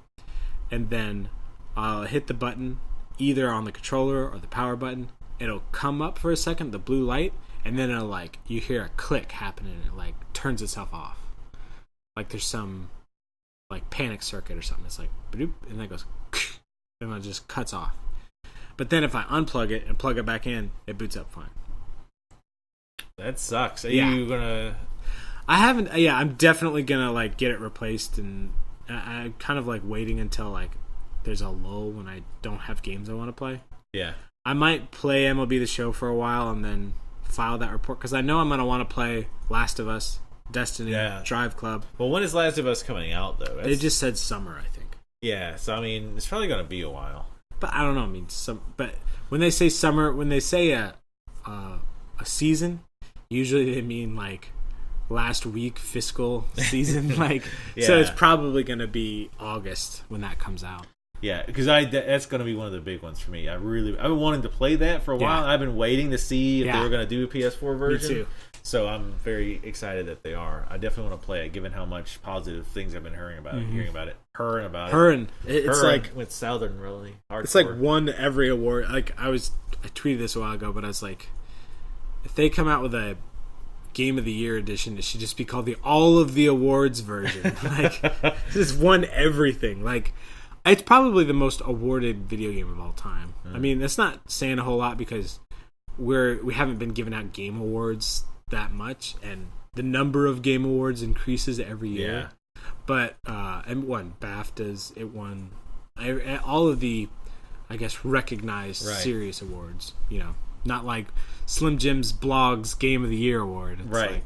and then I'll hit the button either on the controller or the power button. It'll come up for a second, the blue light, and then it'll you hear a click happening, and it turns itself off. Like there's some panic circuit or something. It's like bloop, and then it goes. And it just cuts off. But then if I unplug it and plug it back in, it boots up fine. That sucks. Are you gonna? I haven't. Yeah, I'm definitely gonna get it replaced, and I'm kind of waiting until there's a lull when I don't have games I want to play. Yeah, I might play MLB The Show for a while and then file that report because I know I'm gonna want to play Last of Us, Destiny, Drive Club. Well, when is Last of Us coming out though? It just said summer, I think. Yeah, so I mean, it's probably going to be a while. But I don't know. I mean, but when they say summer, when they say a season, usually they mean last week fiscal season. So it's probably going to be August when that comes out. Yeah, because that's going to be one of the big ones for me. I've been wanting to play that for a while. I've been waiting to see if they were going to do a PS4 version. Me too. So I'm very excited that they are. I definitely want to play it, given how much positive things I've been hearing about it. It's with Southern really hardcore. It's won every award. I tweeted this a while ago, but I was like, if they come out with a Game of the Year edition, it should just be called the All of the Awards version. Just won everything. It's probably the most awarded video game of all time. I mean, that's not saying a whole lot because we haven't been giving out game awards that much, and the number of game awards increases every year. But it won BAFTAs. It won all of the, I guess, recognized serious awards. Not like Slim Jim's blog's Game of the Year award. It's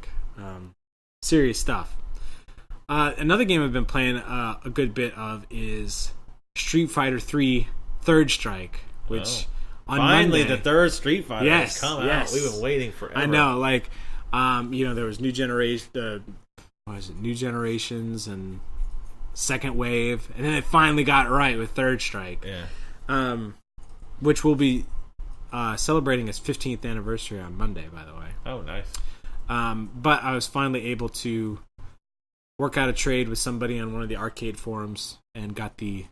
serious stuff. Another game I've been playing a good bit of is Street Fighter 3 Third Strike, which on finally Monday, the third Street Fighter has come out. We've been waiting forever. I know, there was New Generations and Second Wave, and then it finally got it right with Third Strike. Yeah. Which will be celebrating its 15th anniversary on Monday, by the way. Oh, nice. But I was finally able to work out a trade with somebody on one of the arcade forums and got the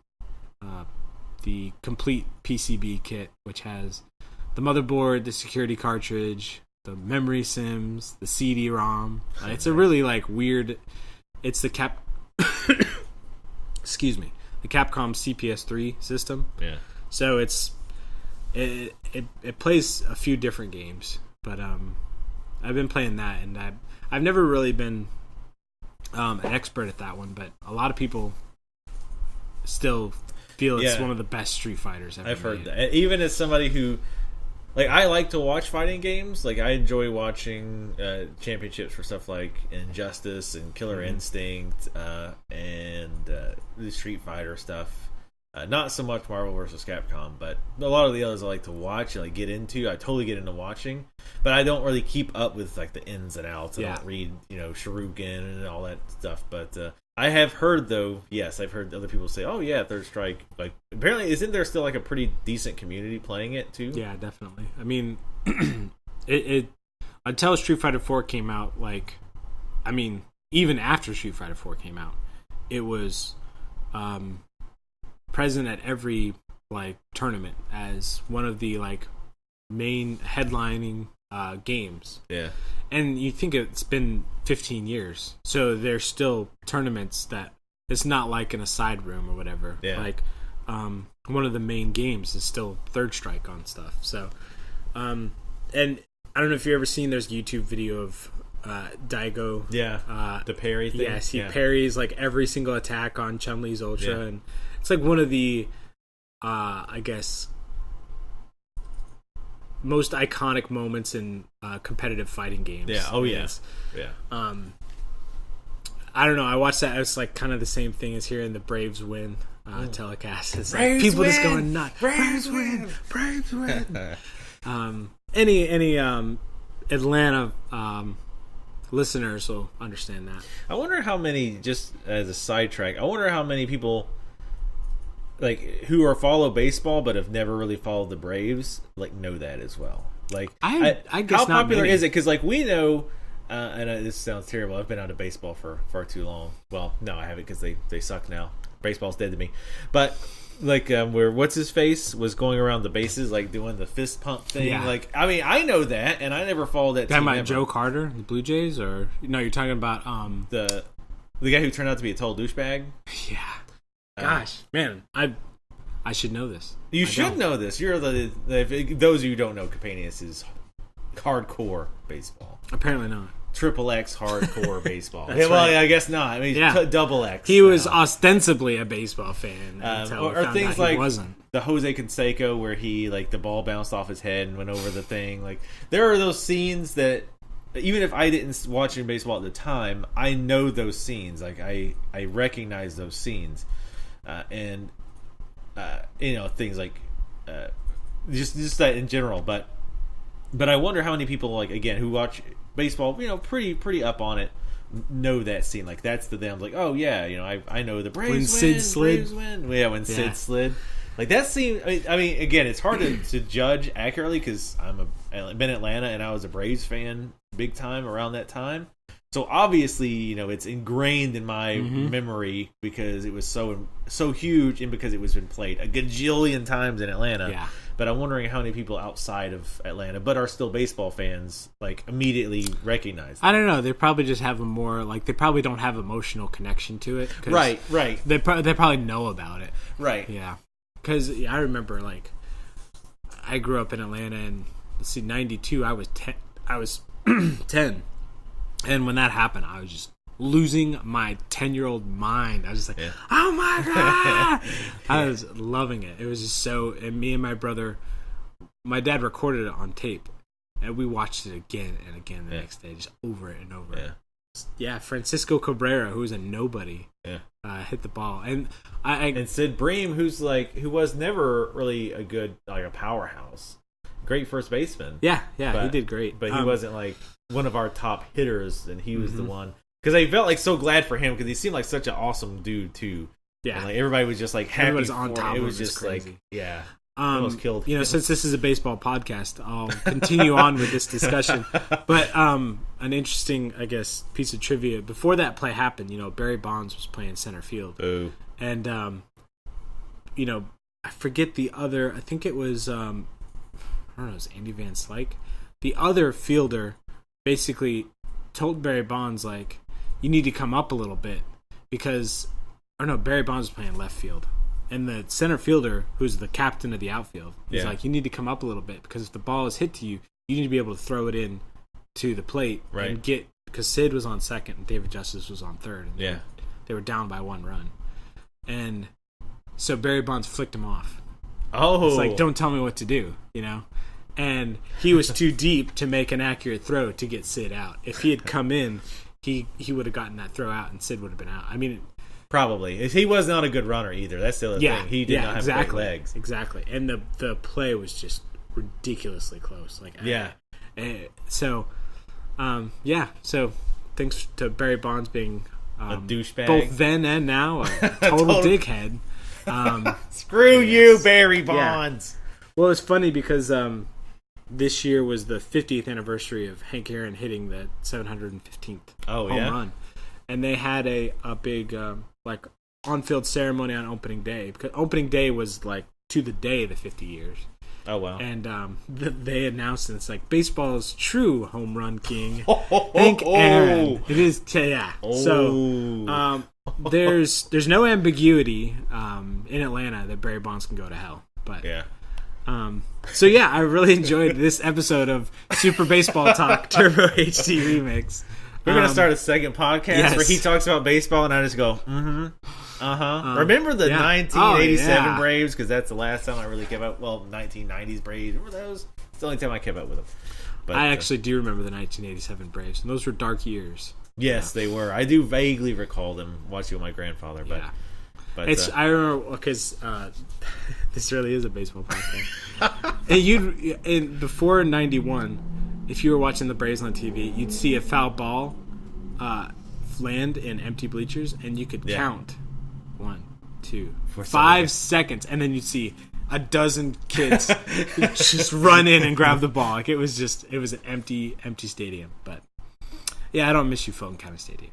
complete PCB kit, which has the motherboard, the security cartridge, the memory sims, the CD-ROM. It's a really weird. It's the excuse me, the Capcom CPS3 system. Yeah. So it plays a few different games, but I've been playing that, and I've never really been an expert at that one, but a lot of people still feel it's one of the best Street Fighters ever. I've heard that. Even as somebody who like I like to watch fighting games. Like I enjoy watching championships for stuff like Injustice and Killer Instinct and the Street Fighter stuff. Not so much Marvel vs. Capcom, but a lot of the others I like to watch and like get into. I totally get into watching, but I don't really keep up with like the ins and outs. I don't read, Shuriken and all that stuff. But I have heard, though, yes, I've heard other people say, "Oh yeah, Third Strike." Like apparently, isn't there still like a pretty decent community playing it too? Yeah, definitely. I mean, it until Street Fighter 4 came out, even after Street Fighter 4 came out, it was present at every tournament as one of the main headlining games. Yeah. And you think it's been 15 years, so there's still tournaments that it's not like in a side room or whatever. Yeah. One of the main games is still Third Strike on stuff. So, and I don't know if you've ever seen, there's a YouTube video of Daigo. Yeah. The parry thing. Yes, he parries every single attack on Chun-Li's Ultra, and it's one of the, I guess, most iconic moments in competitive fighting games. Yeah. Oh, yes. Yeah. I don't know. I watched that. It's kind of the same thing as hearing the Braves win telecast. It's Braves people win! Just going nuts. Braves win! Braves win! Any Atlanta listeners will understand that. I wonder how many, just as a sidetrack, I wonder how many people who follow baseball but have never really followed the Braves know that as well. I guess how not popular many. is it? Because we know, and this sounds terrible. I've been out of baseball for far too long. Well, no, I haven't, because they suck now. Baseball's dead to me. But where what's his face was going around the bases doing the fist pump thing. Yeah. I know that, and I never followed that. Talking team about ever. Joe Carter, the Blue Jays, or no? You're talking about the guy who turned out to be a total douchebag. Yeah. Gosh, man, I should know this. You should know this. You're those of you who don't know, Capanius is hardcore baseball. Apparently not. Triple X hardcore baseball. That's right. I guess not. I mean, double X. He was ostensibly a baseball fan until or things he wasn't. The Jose Canseco where he the ball bounced off his head and went over the thing. There are those scenes that even if I didn't watch in baseball at the time, I know those scenes. I recognize those scenes, and things just that in general. But I wonder how many people again who watch baseball, pretty up on it, know that scene. That's the them. Oh yeah, I know the Braves when win. Sid slid. Braves win. Yeah, when Sid slid. That scene. I mean, again, it's hard to judge accurately because I've been in Atlanta and I was a Braves fan big time around that time. So obviously, it's ingrained in my memory because it was so huge and because it was been played a gajillion times in Atlanta. Yeah. But I'm wondering how many people outside of Atlanta, but are still baseball fans, immediately recognize that. I don't know. They probably just have a more they probably don't have emotional connection to it. Right. They probably know about it. Right. Yeah. Because I remember I grew up in Atlanta, and let's see, 92. I was 10. I was 10. And when that happened, I was just losing my 10-year-old mind. I was just oh my God! I was loving it. It was just so, and me and my brother, my dad recorded it on tape, and we watched it again and again the next day, just over it and over it. Yeah, Francisco Cabrera, who was a nobody, hit the ball. And and Sid Bream, who was never really a good, a powerhouse. Great first baseman. Yeah, he did great. But he wasn't one of our top hitters, and he was the one. Because I felt so glad for him because he seemed like such an awesome dude too. Yeah, and, everybody was just happy. Everyone's on top. It was of just crazy. Almost killed. Since this is a baseball podcast, I'll continue on with this discussion. But an interesting, I guess, piece of trivia before that play happened. Barry Bonds was playing center field. Ooh. And I forget the other. I think it was I don't know. It was Andy Van Slyke. The other fielder basically told Barry Bonds you need to come up a little bit because, Barry Bonds was playing left field, and the center fielder, who's the captain of the outfield, is you need to come up a little bit because if the ball is hit to you, you need to be able to throw it in to the plate and get, because Sid was on second and David Justice was on third, and they were down by 1 run, and so Barry Bonds flicked him off. Oh, it's don't tell me what to do, and he was too deep to make an accurate throw to get Sid out. If he had come in, he would have gotten that throw out, and Sid would have been out. I mean, probably. He was not a good runner either. That's the other thing. He did not have great legs. Exactly. And the play was just ridiculously close. So thanks to Barry Bonds being a douchebag, both then and now, a total dickhead. Screw you, Barry Bonds. Yeah. Well, it's funny because this year was the 50th anniversary of Hank Aaron hitting the 715th home run, and they had a big on-field ceremony on opening day, because opening day was like to the day the 50 years. Oh, wow. And they announced it. It's like baseball's true home run king, Hank Aaron. It is, yeah. So there's no ambiguity in Atlanta that Barry Bonds can go to hell. But yeah. I really enjoyed this episode of Super Baseball Talk Turbo HD Remix. We're going to start a second podcast where he talks about baseball and I just go, remember the 1987 Braves? Because that's the last time I really kept up. Well, 1990s Braves. Remember those? It's the only time I kept up with them. But I actually do remember the 1987 Braves. And those were dark years. Yes, they were. I do vaguely recall them watching with my grandfather. But, I remember because this really is a baseball podcast. And before 91, if you were watching the Braves on TV, you'd see a foul ball land in empty bleachers, and you could count 1, 2, 5 seconds, and then you'd see a dozen kids just run in and grab the ball. Like it was an empty stadium. But yeah, I don't miss you, Fulton County Stadium.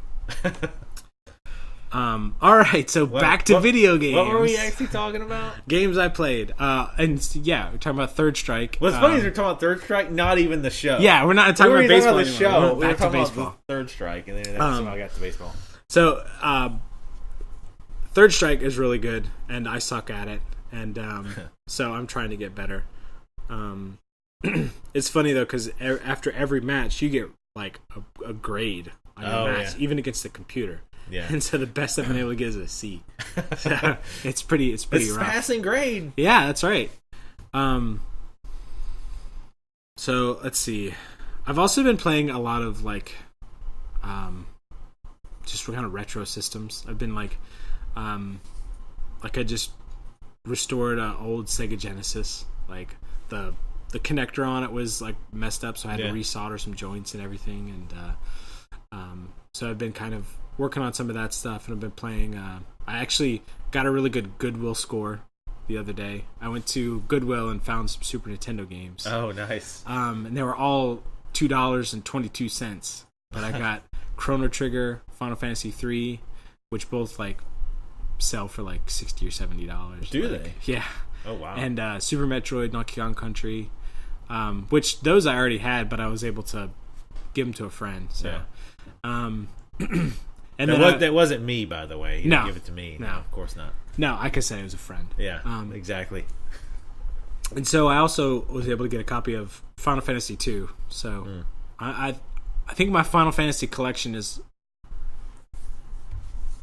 All right, so back to video games. What were we actually talking about? Games I played. And yeah, we're talking about Third Strike. What's funny is we're talking about Third Strike, not even the show. Yeah, we're not talking about baseball anymore. The show. We're back to baseball. About Third Strike, and then that's how I got to baseball. So, Third Strike is really good, and I suck at it. And so I'm trying to get better. It's funny, though, because after every match, you get like a grade on your match, even against the computer. Yeah. And so the best I've been able to get is a C. So it's pretty rough. Passing grade. Yeah, that's right. So let's see. I've also been playing a lot of just kind of retro systems. I've been I just restored an old Sega Genesis. Like the connector on it was like messed up, so I had to resolder some joints and everything. And so I've been kind of working on some of that stuff, and I've been playing. I actually got a really good Goodwill score the other day. I went to Goodwill and found some Super Nintendo games. Oh, nice. And they were all $2.22. But I got Chrono Trigger, Final Fantasy 3, which both sell for $60 or $70. Do they? Yeah. Oh, wow. And Super Metroid, Donkey Kong Country, which those I already had, but I was able to give them to a friend. So. Yeah. And that wasn't me, by the way. You didn't give it to me. No, of course not. No, I could say it was a friend. Yeah, exactly. And so I also was able to get a copy of Final Fantasy 2. So I think my Final Fantasy collection is...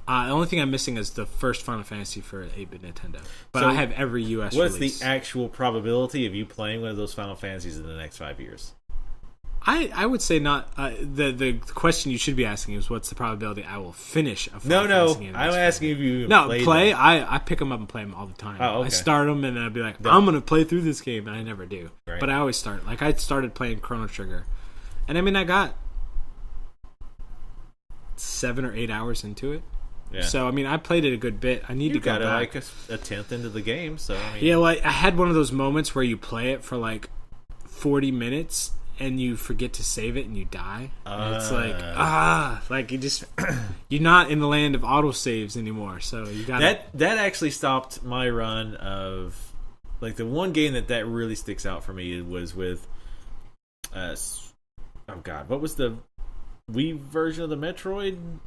the only thing I'm missing is the first Final Fantasy for 8-bit Nintendo. But so I have every US release. What's the actual probability of you playing one of those Final Fantasies in the next 5 years? I would say not. The question you should be asking is, what's the probability I will finish a Final Fantasy game? I'm asking if you play. I pick them up and play them all the time. Oh, okay. I start them and then I'd be like, I'm going to play through this game, and I never do. Right. But I always start. I started playing Chrono Trigger, and I mean, I got 7 or 8 hours into it. Yeah. So I mean, I played it a good bit. I need to go back. A tenth into the game. So I mean, yeah, I had one of those moments where you play it for 40 minutes. And you forget to save it, and you die. And it's you just you're not in the land of autosaves anymore. So you got that actually stopped my run of the one game that really sticks out for me was with what was the Wii version of the Metroid?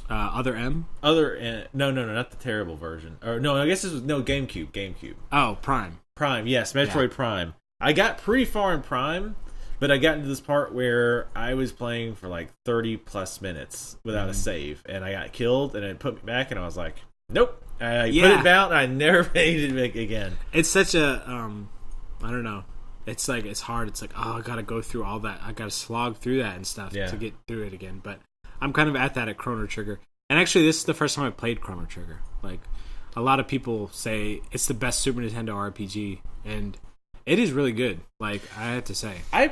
Other M? No, not the terrible version. Or no, I guess this was GameCube. Oh, Prime. Prime, yes, Metroid Prime. I got pretty far in Prime. But I got into this part where I was playing for 30 plus minutes without a save, and I got killed, and it put me back, and I was like, nope. I put it down, and I never made it again. It's such a, I don't know. it's like it's hard. It's like, oh, I gotta go through all that. I gotta slog through that and stuff Yeah. to get through it again. But I'm kind of at that at Chrono Trigger. And actually, this is the first time I played Chrono Trigger. Like, a lot of people say it's the best Super Nintendo RPG, and it is really good. Like, I have to say, I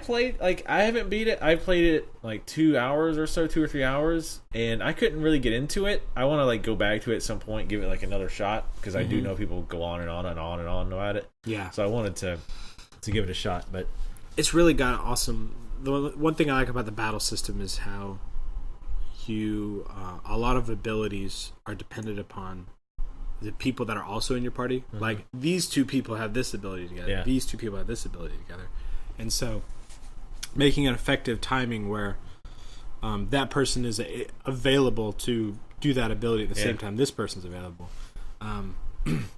haven't beat it. I played it like 2 hours or so, 2 or 3 hours, and I couldn't really get into it. I want to like go back to it at some point, give it like another shot, because I do know people go on and on and on and on about it. Yeah. So I wanted to give it a shot, but it's really got awesome. The one thing I like about the battle system is how a lot of abilities are dependent upon the people that are also in your party. Like, these two people have this ability together. Yeah. These two people have this ability together. And so making an effective timing where that person is available to do that ability at the same time this person's available.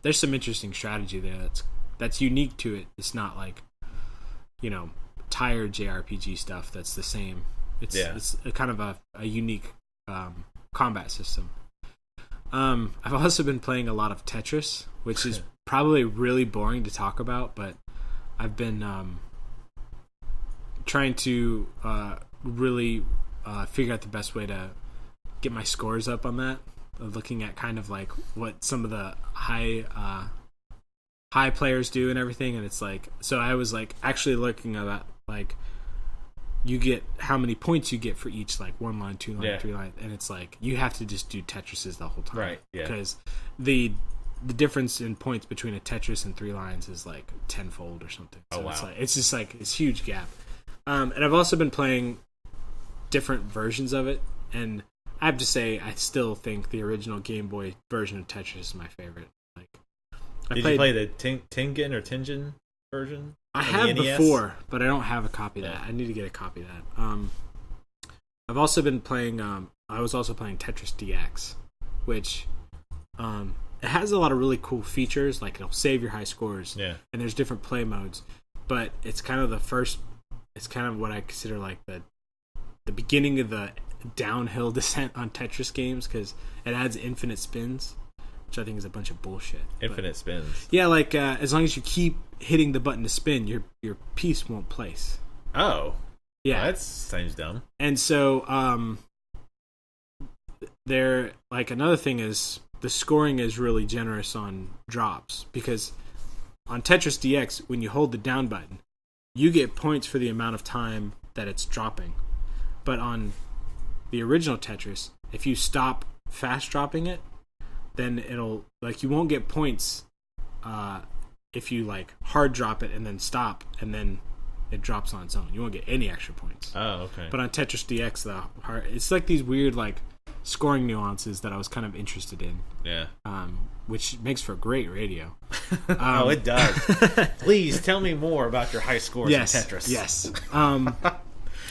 There's some interesting strategy there that's unique to it. It's not like, tired JRPG stuff that's the same. It's a kind of a unique combat system. I've also been playing a lot of Tetris, which is probably really boring to talk about, but I've been trying to really figure out the best way to get my scores up on that. Looking at kind of like what some of the high players do and everything, and it's like, so I was like actually looking at that, like, you get how many points you get for each, like, 1 line, 2 line, 3 line, and it's like you have to just do Tetrises the whole time, right? Yeah, because the difference in points between a Tetris and 3 lines is like tenfold or something. So wow! It's just like it's huge gap. And I've also been playing different versions of it, and I have to say I still think the original Game Boy version of Tetris is my favorite. Like, did you play the Tengen version? I have before, but I don't have a copy of that. I need to get a copy of that. I've also been playing. I was also playing Tetris DX, which it has a lot of really cool features. Like, it'll save your high scores. Yeah. And there's different play modes, but it's kind of the first. It's kind of what I consider like the beginning of the downhill descent on Tetris games, because it adds infinite spins, which I think is a bunch of bullshit. Infinite spins. Yeah, like as long as you keep hitting the button to spin, your piece won't place. Oh. Yeah. Well, that seems dumb. And so there, like, another thing is the scoring is really generous on drops, because on Tetris DX, when you hold the down button, you get points for the amount of time that it's dropping. But on the original Tetris, if you stop fast dropping it, then it'll, like, you won't get points if you, like, hard drop it and then stop, and then it drops on its own. You won't get any extra points. Oh, okay. But on Tetris DX, it's like these weird, like, scoring nuances that I was kind of interested in. Yeah. Which makes for great radio. Oh, it does. Please tell me more about your high scores in Tetris. Yes.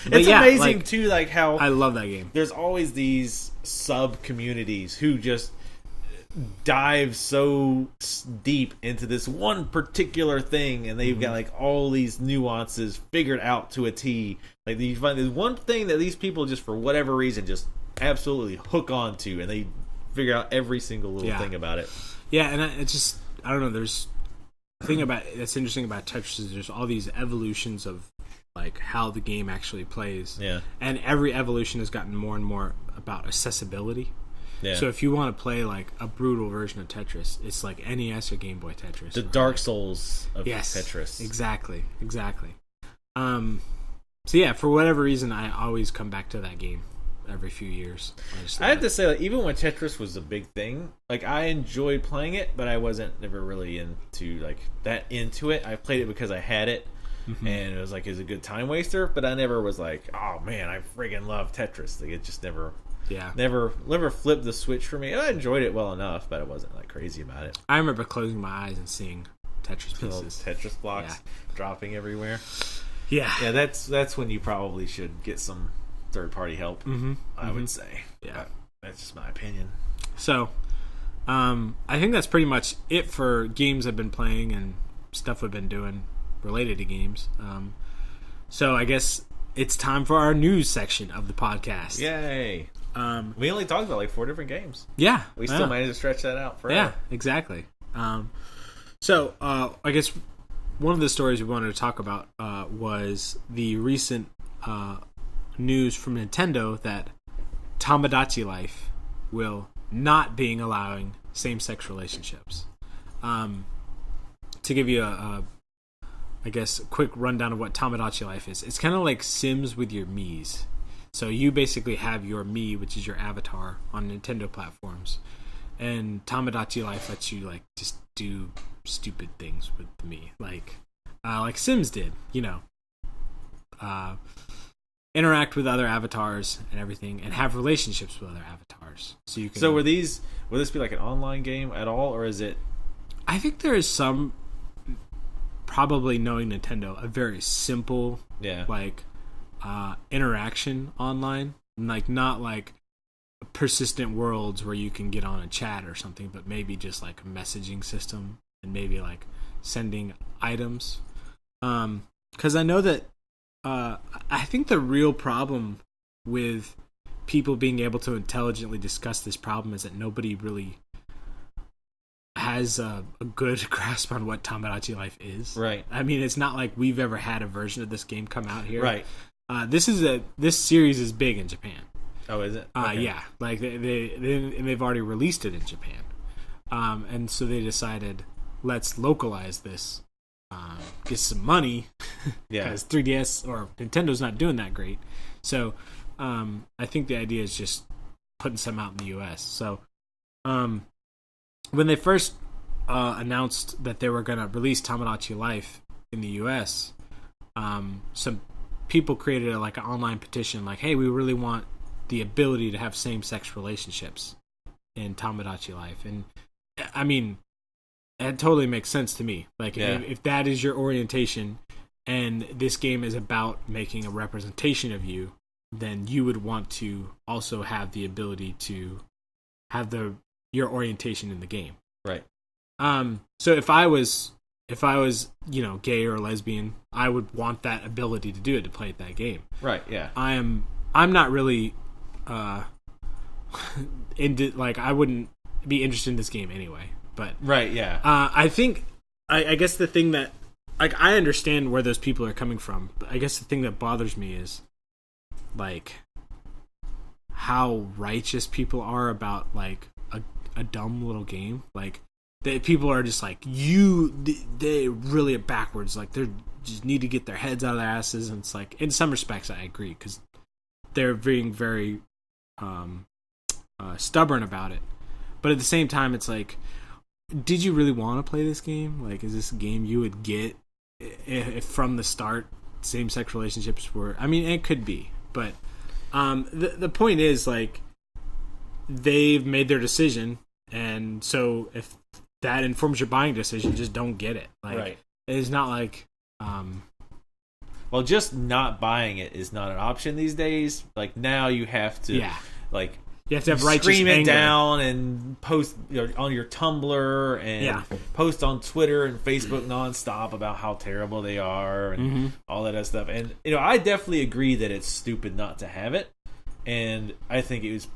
It's amazing, too, like, how I love that game. There's always these sub-communities who just dive so deep into this one particular thing, and they've got, like, all these nuances figured out to a T. Like, you find there's one thing that these people just, for whatever reason, just absolutely hook onto, and they figure out every single little thing about it. Yeah, and it's just, I don't know, there's the thing about that's interesting about Tetris is there's all these evolutions of, like, how the game actually plays. Yeah. And every evolution has gotten more and more about accessibility. Yeah. So if you want to play, like, a brutal version of Tetris, it's like NES or Game Boy Tetris. The Dark Souls of Tetris. Exactly. So yeah, for whatever reason, I always come back to that game every few years. I have to say, like, even when Tetris was a big thing, like, I enjoyed playing it, but I wasn't never really into it. I played it because I had it. And it was like, it's a good time waster, but I never was like, oh man, I friggin' love Tetris. Like, it just never flipped the switch for me. I enjoyed it well enough, but I wasn't, like, crazy about it. I remember closing my eyes and seeing Tetris pieces, Tetris blocks dropping everywhere. Yeah, that's when you probably should get some third party help. I would say. Yeah, but that's just my opinion. So, I think that's pretty much it for games I've been playing and stuff we've been doing related to games. So I guess it's time for our news section of the podcast. Yay! We only talked about like 4 different games. Yeah, we still managed to stretch that out forever. Yeah, exactly. So I guess one of the stories we wanted to talk about was the recent news from Nintendo that Tomodachi Life will not being allowing same-sex relationships. To give you a quick rundown of what Tomodachi Life is, it's kind of like Sims with your Miis. So you basically have your Mii, which is your avatar, on Nintendo platforms, and Tomodachi Life lets you like just do stupid things with the Mii, like Sims did, interact with other avatars and everything, and have relationships with other avatars. So you can. So will this be like an online game at all, or is it? I think there is some, probably knowing Nintendo, a very simple, interaction online, like not like persistent worlds where you can get on a chat or something, but maybe just like a messaging system and maybe like sending items. Because I know that I think the real problem with people being able to intelligently discuss this problem is that nobody really has a good grasp on what Tomodachi Life is. Right. I mean, it's not like we've ever had a version of this game come out here. Right. This series is big in Japan. Oh, is it? Okay. Yeah. Like they've already released it in Japan, and so they decided, let's localize this, get some money, because 3DS or Nintendo's not doing that great. So I think the idea is just putting some out in the U.S. So when they first announced that they were going to release Tomodachi Life in the U.S., some people created an online petition, like, hey, we really want the ability to have same-sex relationships in Tomodachi Life. And I mean, that totally makes sense to me. Like, if that is your orientation and this game is about making a representation of you, then you would want to also have the ability to have your orientation in the game. Right. So if I was, gay or lesbian, I would want that ability to do it, to play that game. Right. Yeah. I'm not really into, like, I wouldn't be interested in this game anyway. But right. Yeah. I think I guess the thing that, like, I understand where those people are coming from, but I guess the thing that bothers me is like how righteous people are about like a dumb little game. Like, people are just like, they really are backwards. Like, they just need to get their heads out of their asses. And it's like, in some respects, I agree, because they're being very stubborn about it. But at the same time, it's like, did you really want to play this game? Like, is this a game you would get if from the start same-sex relationships were... I mean, it could be. But the point is, like, they've made their decision, and so if that informs your buying decision, just don't get it. Like, right. It's not like... well, just not buying it is not an option these days. Like, now you have to... Like... You have to have righteous scream it anger down and post on your Tumblr and post on Twitter and Facebook nonstop about how terrible they are and all that other stuff. And I definitely agree that it's stupid not to have it. And I think it was,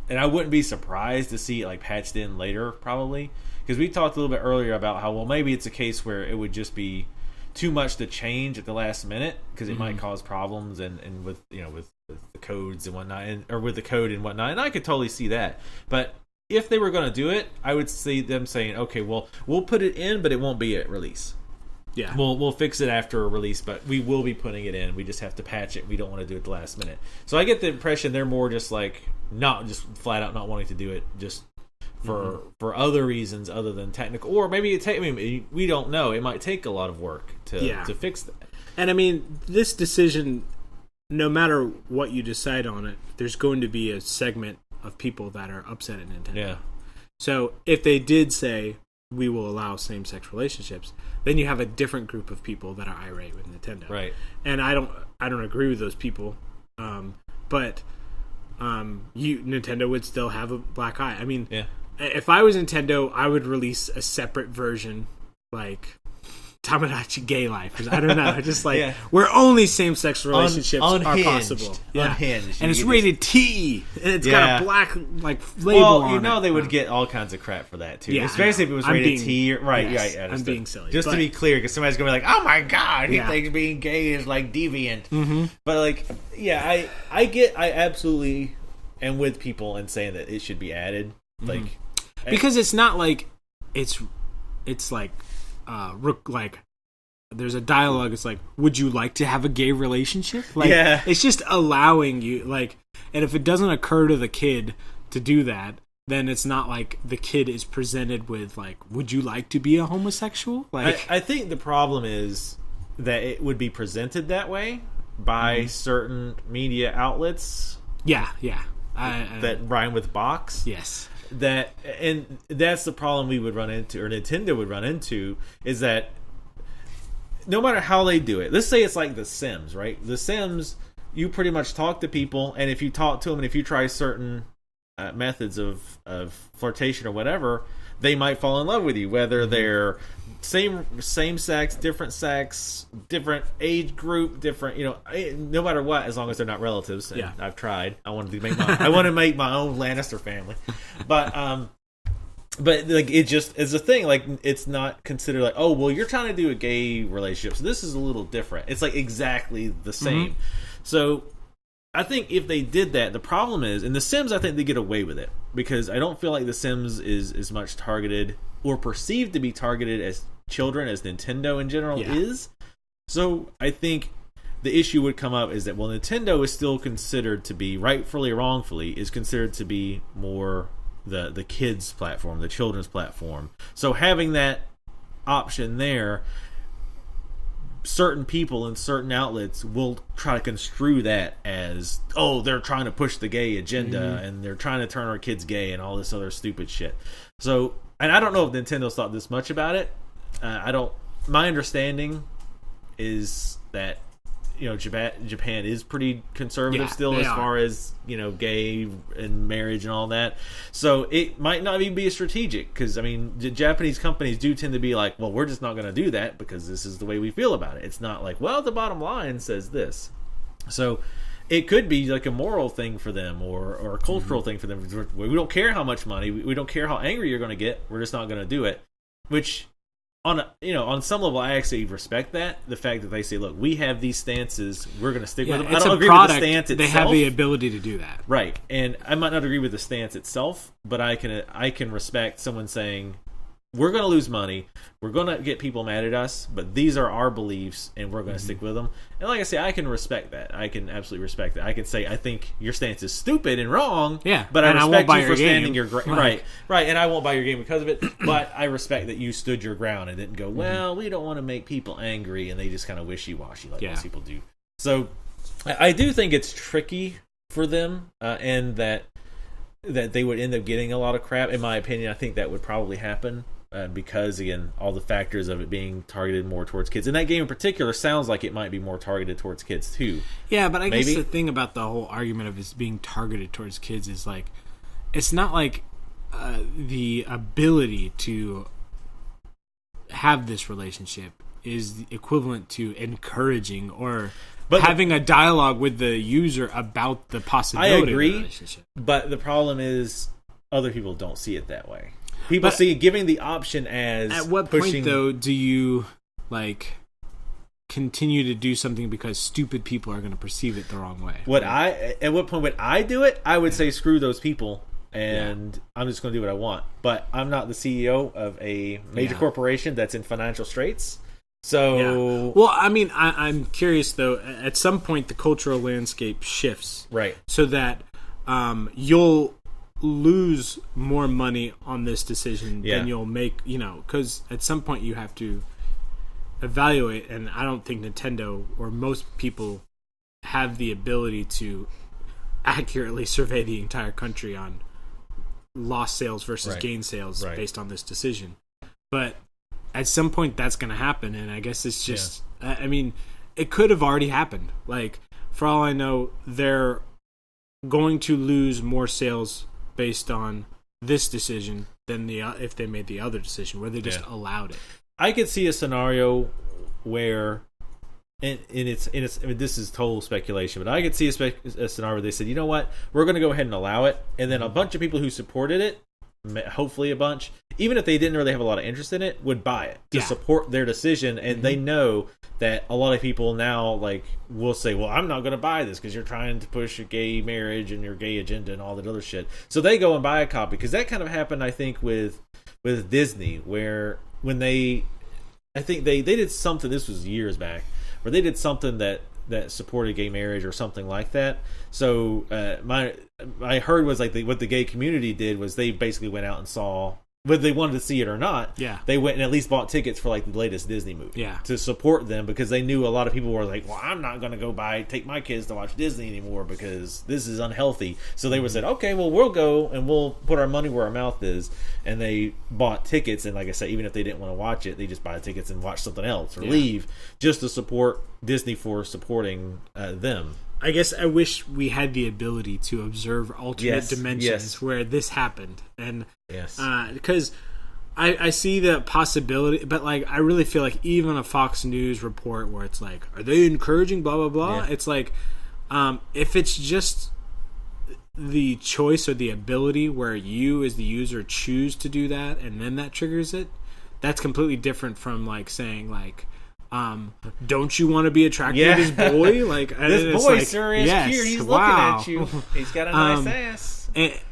and I wouldn't be surprised to see it like patched in later, probably, because we talked a little bit earlier about how, well, maybe it's a case where it would just be too much to change at the last minute because it might cause problems and with the codes and whatnot, or with the code and whatnot, and I could totally see that. But if they were going to do it, I would see them saying, okay, well, we'll put it in, but it won't be at release. Yeah, we'll fix it after a release, but we will be putting it in. We just have to patch it. We don't want to do it at the last minute. So I get the impression they're more just like not just flat out not wanting to do it, just for other reasons other than technical, or maybe we don't know. It might take a lot of work to fix that. And I mean, this decision, no matter what you decide on it, there's going to be a segment of people that are upset at Nintendo. Yeah. So if they did say, we will allow same-sex relationships, then you have a different group of people that are irate with Nintendo. Right. And I don't agree with those people. But Nintendo would still have a black eye. I mean, if I was Nintendo, I would release a separate version, like Tomodachi gay life. I don't know. Just like where only same-sex relationships are possible. Unhinged. And it's rated T. And it's got a black like label on it. Well, you know they would get all kinds of crap for that too. Especially if it was rated T. Right, yes, right. I'm being silly. Just to be clear, because somebody's going to be like, oh my God, he thinks being gay is like deviant. Mm-hmm. But like, I absolutely am with people in saying that it should be added. Like, because it's not like it's like there's a dialogue. It's like, would you like to have a gay relationship? Like, it's just allowing you like, and if it doesn't occur to the kid to do that, then it's not like the kid is presented with like, would you like to be a homosexual? Like, I think the problem is that it would be presented that way by certain media outlets. That rhyme with box. Yes. And that's the problem we would run into, or Nintendo would run into, is that no matter how they do it, let's say it's like The Sims, right? The Sims, you pretty much talk to people, and if you talk to them, and if you try certain methods of flirtation or whatever, they might fall in love with you, whether they're same sex, different age group, different, no matter what, as long as they're not relatives. And I've tried. I want to make my own Lannister family, but like it just is a thing. Like it's not considered like, oh well, you're trying to do a gay relationship, so this is a little different. It's like exactly the same. So I think if they did that, the problem is in The Sims, I think they get away with it because I don't feel like The Sims is as much targeted or perceived to be targeted as children as Nintendo in general is. So I think the issue would come up is that, well, Nintendo is still considered to be, rightfully or wrongfully, is considered to be more the kids' platform, the children's platform. So having that option there, certain people and certain outlets will try to construe that as, oh, they're trying to push the gay agenda and they're trying to turn our kids gay and all this other stupid shit. So, and I don't know if Nintendo's thought this much about it. My understanding is that Japan is pretty conservative still as far as gay and marriage and all that. So it might not even be a strategic, because I mean the Japanese companies do tend to be like, well, we're just not going to do that because this is the way we feel about it. It's not like, well, the bottom line says this. So it could be like a moral thing for them or a cultural thing for them. We don't care how much money, we don't care how angry you're going to get, we're just not going to do it. Which on some level, I actually respect that. The fact that they say, look, we have these stances, we're going to stick with them. I don't agree with the stance itself. They have the ability to do that. Right. And I might not agree with the stance itself, but I can respect someone saying, we're going to lose money, we're going to get people mad at us, but these are our beliefs, and we're going to stick with them. And like I say, I can respect that. I can absolutely respect that. I can say, I think your stance is stupid and wrong, but I respect you for standing your ground. Right, and I won't buy your game because of it, but I respect that you stood your ground and didn't go, well, we don't want to make people angry, and they just kind of wishy-washy like most people do. So I do think it's tricky for them, and that they would end up getting a lot of crap. In my opinion, I think that would probably happen. Because, again, all the factors of it being targeted more towards kids. And that game in particular sounds like it might be more targeted towards kids, too. Yeah, but I guess the thing about the whole argument of it being targeted towards kids is, like, it's not like the ability to have this relationship is equivalent to encouraging or having a dialogue with the user about the possibility of a relationship. But the problem is other people don't see it that way. People see giving the option as at what point, though, do you continue to do something because stupid people are going to perceive it the wrong way? At what point would I do it? I would say screw those people, and I'm just going to do what I want. But I'm not the CEO of a major corporation that's in financial straits. So, well, I mean, I'm curious though. At some point, the cultural landscape shifts, right? So that you'll lose more money on this decision than you'll make, because at some point you have to evaluate, and I don't think Nintendo or most people have the ability to accurately survey the entire country on lost sales versus gain sales based on this decision. But at some point that's going to happen, and I guess it's just I mean, it could have already happened. Like, for all I know, they're going to lose more sales based on this decision than if they made the other decision where they just allowed it. I could see a scenario where, and it's I mean, this is total speculation, but I could see a scenario where they said, you know what, we're going to go ahead and allow it, and then a bunch of people who supported it, hopefully a bunch, even if they didn't really have a lot of interest in it, would buy it to support their decision, and they know that a lot of people now like will say, well, I'm not going to buy this because you're trying to push a gay marriage and your gay agenda and all that other shit. So they go and buy a copy, because that kind of happened, I think, with Disney, where when I think they did something, this was years back, where they did something that supported gay marriage or something like that. So I heard was like what the gay community did was they basically went out and saw whether they wanted to see it or not. Yeah, they went and at least bought tickets for like the latest Disney movie. Yeah, to support them, because they knew a lot of people were like, well, I'm not going to go take my kids to watch Disney anymore because this is unhealthy. So they would said, okay, well, we'll go and we'll put our money where our mouth is, and they bought tickets. And like I said, even if they didn't want to watch it, they just buy tickets and watch something else or leave, just to support Disney for supporting them. I guess I wish we had the ability to observe alternate dimensions where this happened, and because I see the possibility, but like I really feel like even a Fox News report where it's like, are they encouraging blah blah blah? It's like, if it's just the choice or the ability where you as the user choose to do that, and then that triggers it, that's completely different from like saying like, don't you want to be attracted to this boy? Like this boy, like, sir, is cute. He's looking at you. He's got a nice ass.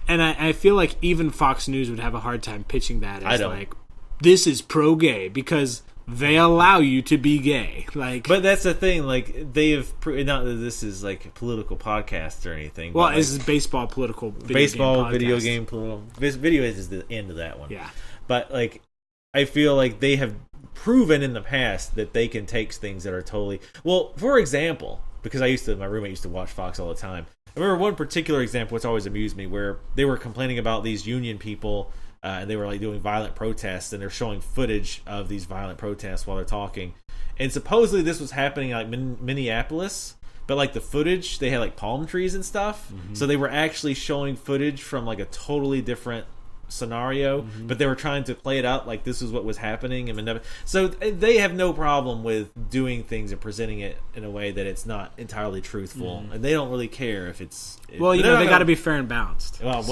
And I feel like even Fox News would have a hard time pitching that as like, this is pro-gay because they allow you to be gay. Like, but that's the thing. Like, they have not that this is like a political podcast or anything. Well, like, this is baseball political. Video game political. Video is the end of that one. Yeah, but like, I feel like they have proven in the past that they can take things that are totally for example, because my roommate used to watch Fox all the time. I remember one particular example which always amused me, where they were complaining about these union people, and they were like doing violent protests, and they're showing footage of these violent protests while they're talking, and supposedly this was happening like Minneapolis, but like the footage, they had like palm trees and stuff, so they were actually showing footage from like a totally different scenario, but they were trying to play it out like this is what was happening. So they have no problem with doing things and presenting it in a way that it's not entirely truthful, and they don't really care if it's. They got to be fair and balanced. Well,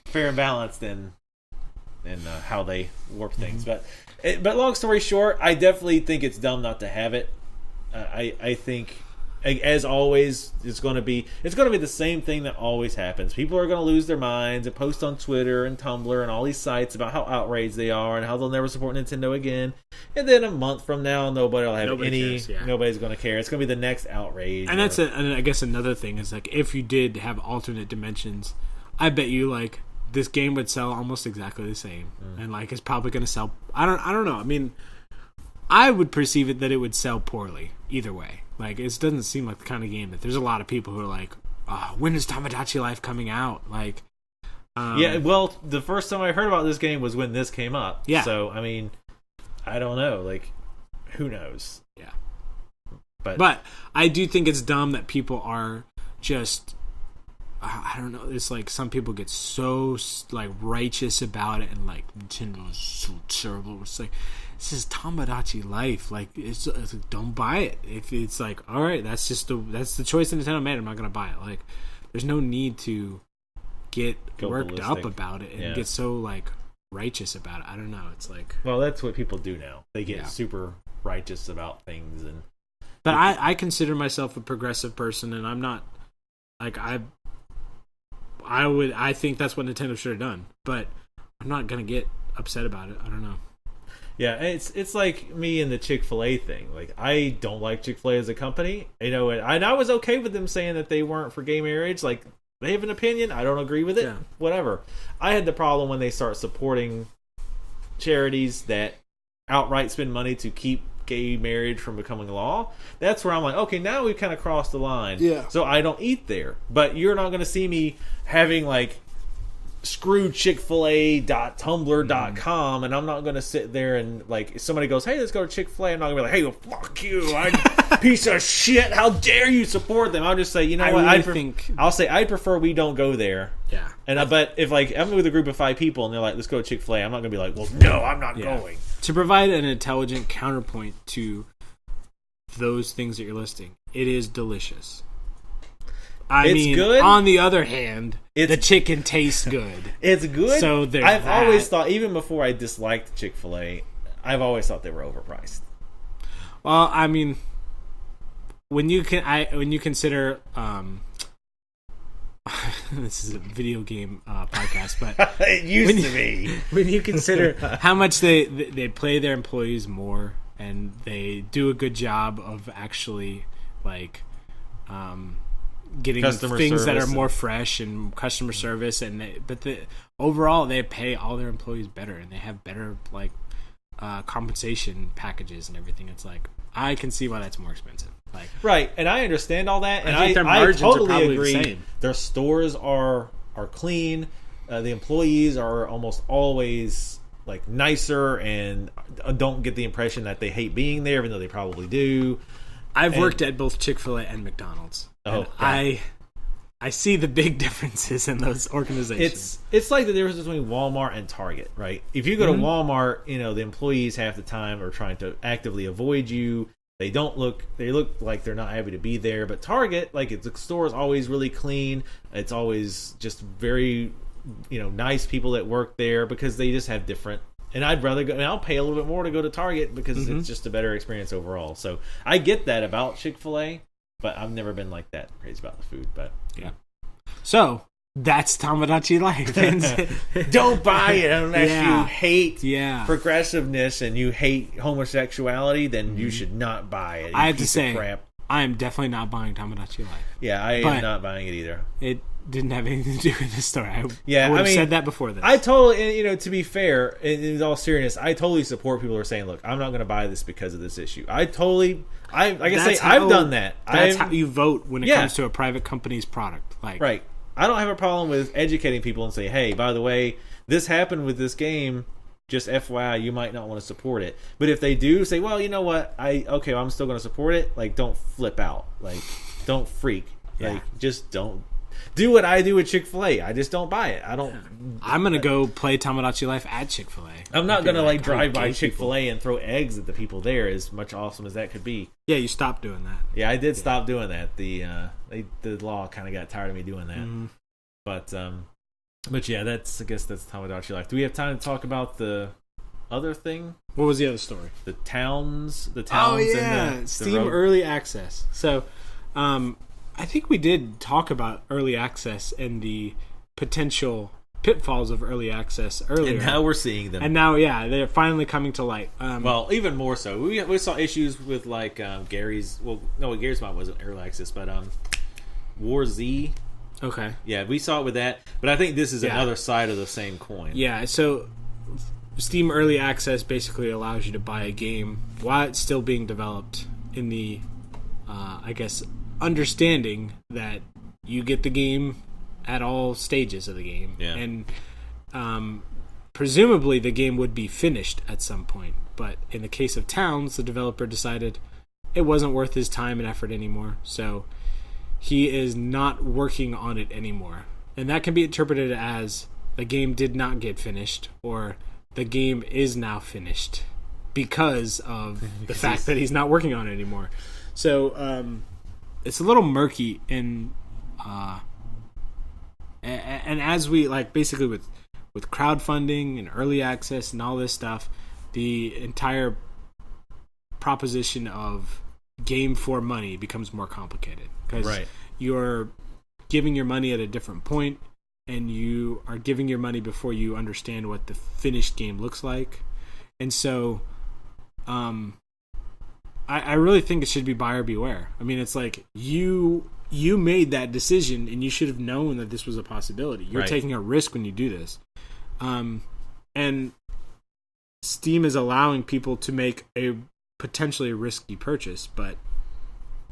fair and balanced in how they warp things. But long story short, I definitely think it's dumb not to have it. I think, as always, it's going to be the same thing that always happens. People are going to lose their minds and post on Twitter and Tumblr and all these sites about how outraged they are and how they'll never support Nintendo again. And then a month from now, nobody's going to care. It's going to be the next outrage. And and I guess another thing is like, if you did have alternate dimensions, I bet you like this game would sell almost exactly the same, and like it's probably going to sell. I don't know. I mean, I would perceive it that it would sell poorly either way. Like, it doesn't seem like the kind of game that there's a lot of people who are like, when is Tomodachi Life coming out? Like, well, the first time I heard about this game was when this came up. Yeah. So, I mean, I don't know. Like, who knows? Yeah. But I do think it's dumb that people are just, I don't know. It's like some people get so like righteous about it and like Nintendo is so terrible. It's like, this is Tomodachi Life. Like, it's like, don't buy it. If it's like, all right, that's the choice that Nintendo made. I'm not gonna buy it. Like, there's no need to get worked up about it and get so like righteous about it. I don't know. It's like, well, that's what people do now. They get super righteous about things. But I consider myself a progressive person, and I'm not like I think that's what Nintendo should have done. But I'm not gonna get upset about it. I don't know. Yeah, it's like me and the Chick-fil-A thing. Like, I don't like Chick-fil-A as a company. You know, and I was okay with them saying that they weren't for gay marriage. Like, they have an opinion. I don't agree with it. Yeah. Whatever. I had the problem when they start supporting charities that outright spend money to keep gay marriage from becoming law. That's where I'm like, okay, now we've kind of crossed the line. Yeah. So I don't eat there. But you're not going to see me having, like, screw Chick-fil-A.tumblr.com, and I'm not going to sit there and, like, if somebody goes, hey, let's go to Chick-fil-A, I'm not going to be like, hey, well, fuck you, piece of shit, how dare you support them. I'll just say, you know what, I'll say, I prefer we don't go there. Yeah. And but if, like, I'm with a group of 5 people and they're like, let's go to Chick-fil-A, I'm not going to be like, well, no, I'm not going. to provide an intelligent counterpoint to those things that you're listing, it is delicious. I mean, good. On the other hand, the chicken tastes good. It's good. So I've always thought, even before I disliked Chick-fil-A, I've always thought they were overpriced. Well, I mean, when you consider this is a video game podcast, but it used to be. When you consider how much they pay their employees more, and they do a good job of actually like getting customer things that are service more fresh and customer service, but overall they pay all their employees better, and they have better like compensation packages and everything. It's like, I can see why that's more expensive. Like, right, and I understand all that, and I think their margins totally are probably agree. the same. Their stores are clean. The employees are almost always like nicer, and don't get the impression that they hate being there, even though they probably do. I've worked at both Chick-fil-A and McDonald's. Oh, and I see the big differences in those organizations. It's like the difference between Walmart and Target, right? If you go to Walmart, the employees half the time are trying to actively avoid you. They look like they're not happy to be there. But Target, like, the store is always really clean. It's always just very, nice people that work there, because they just have different. And I'd rather go, and I'll pay a little bit more to go to Target, because it's just a better experience overall. So I get that about Chick-fil-A, but I've never been like that crazy about the food. But yeah. So that's Tomodachi Life. Don't buy it unless you hate progressiveness and you hate homosexuality. Then you should not buy it. I have to say, I am definitely not buying Tomodachi Life. Yeah, I am not buying it either. It didn't have anything to do with this story. I would have said that before this. I totally, to be fair, in all seriousness, I totally support people who are saying, "Look, I'm not going to buy this because of this issue." I've done that. That's how you vote when it comes to a private company's product. Like, right. I don't have a problem with educating people and say, "Hey, by the way, this happened with this game. Just FYI, you might not want to support it." But if they do say, "Well, you know what? I'm still going to support it." Like, don't flip out. Like, don't freak. Like, just don't do what I do with Chick-fil-A. I just don't buy it. I'm going to go play Tomodachi Life at Chick-fil-A. I'm not going to drive by Chick-fil-A and throw eggs at the people there, as much awesome as that could be. Yeah, you stopped doing that. Yeah, I did stop doing that. The law kind of got tired of me doing that. Mm-hmm. But yeah, I guess that's Tomodachi Life. Do we have time to talk about the other thing? What was the other story? The towns. Oh yeah, Steam Early Access. So, I think we did talk about early access and the potential pitfalls of early access earlier. And now we're seeing them. And now, they're finally coming to light. Well, even more so. We saw issues with Gary's. Well, no, Gary's mod wasn't early access, but War Z. Okay. Yeah, we saw it with that, but I think this is another side of the same coin. Yeah. So, Steam Early Access basically allows you to buy a game while it's still being developed, in the, understanding that you get the game at all stages of the game, and presumably the game would be finished at some point. But in the case of Towns, the developer decided it wasn't worth his time and effort anymore, so he is not working on it anymore. And that can be interpreted as the game did not get finished, or the game is now finished because of the fact that he's not working on it anymore. So it's a little murky, and as we basically with crowdfunding and early access and all this stuff, the entire proposition of game for money becomes more complicated, because you're giving your money at a different point, and you are giving your money before you understand what the finished game looks like. And so I really think it should be buyer beware. I mean, it's like you made that decision, and you should have known that this was a possibility. You're taking a risk when you do this. And Steam is allowing people to make a potentially risky purchase, but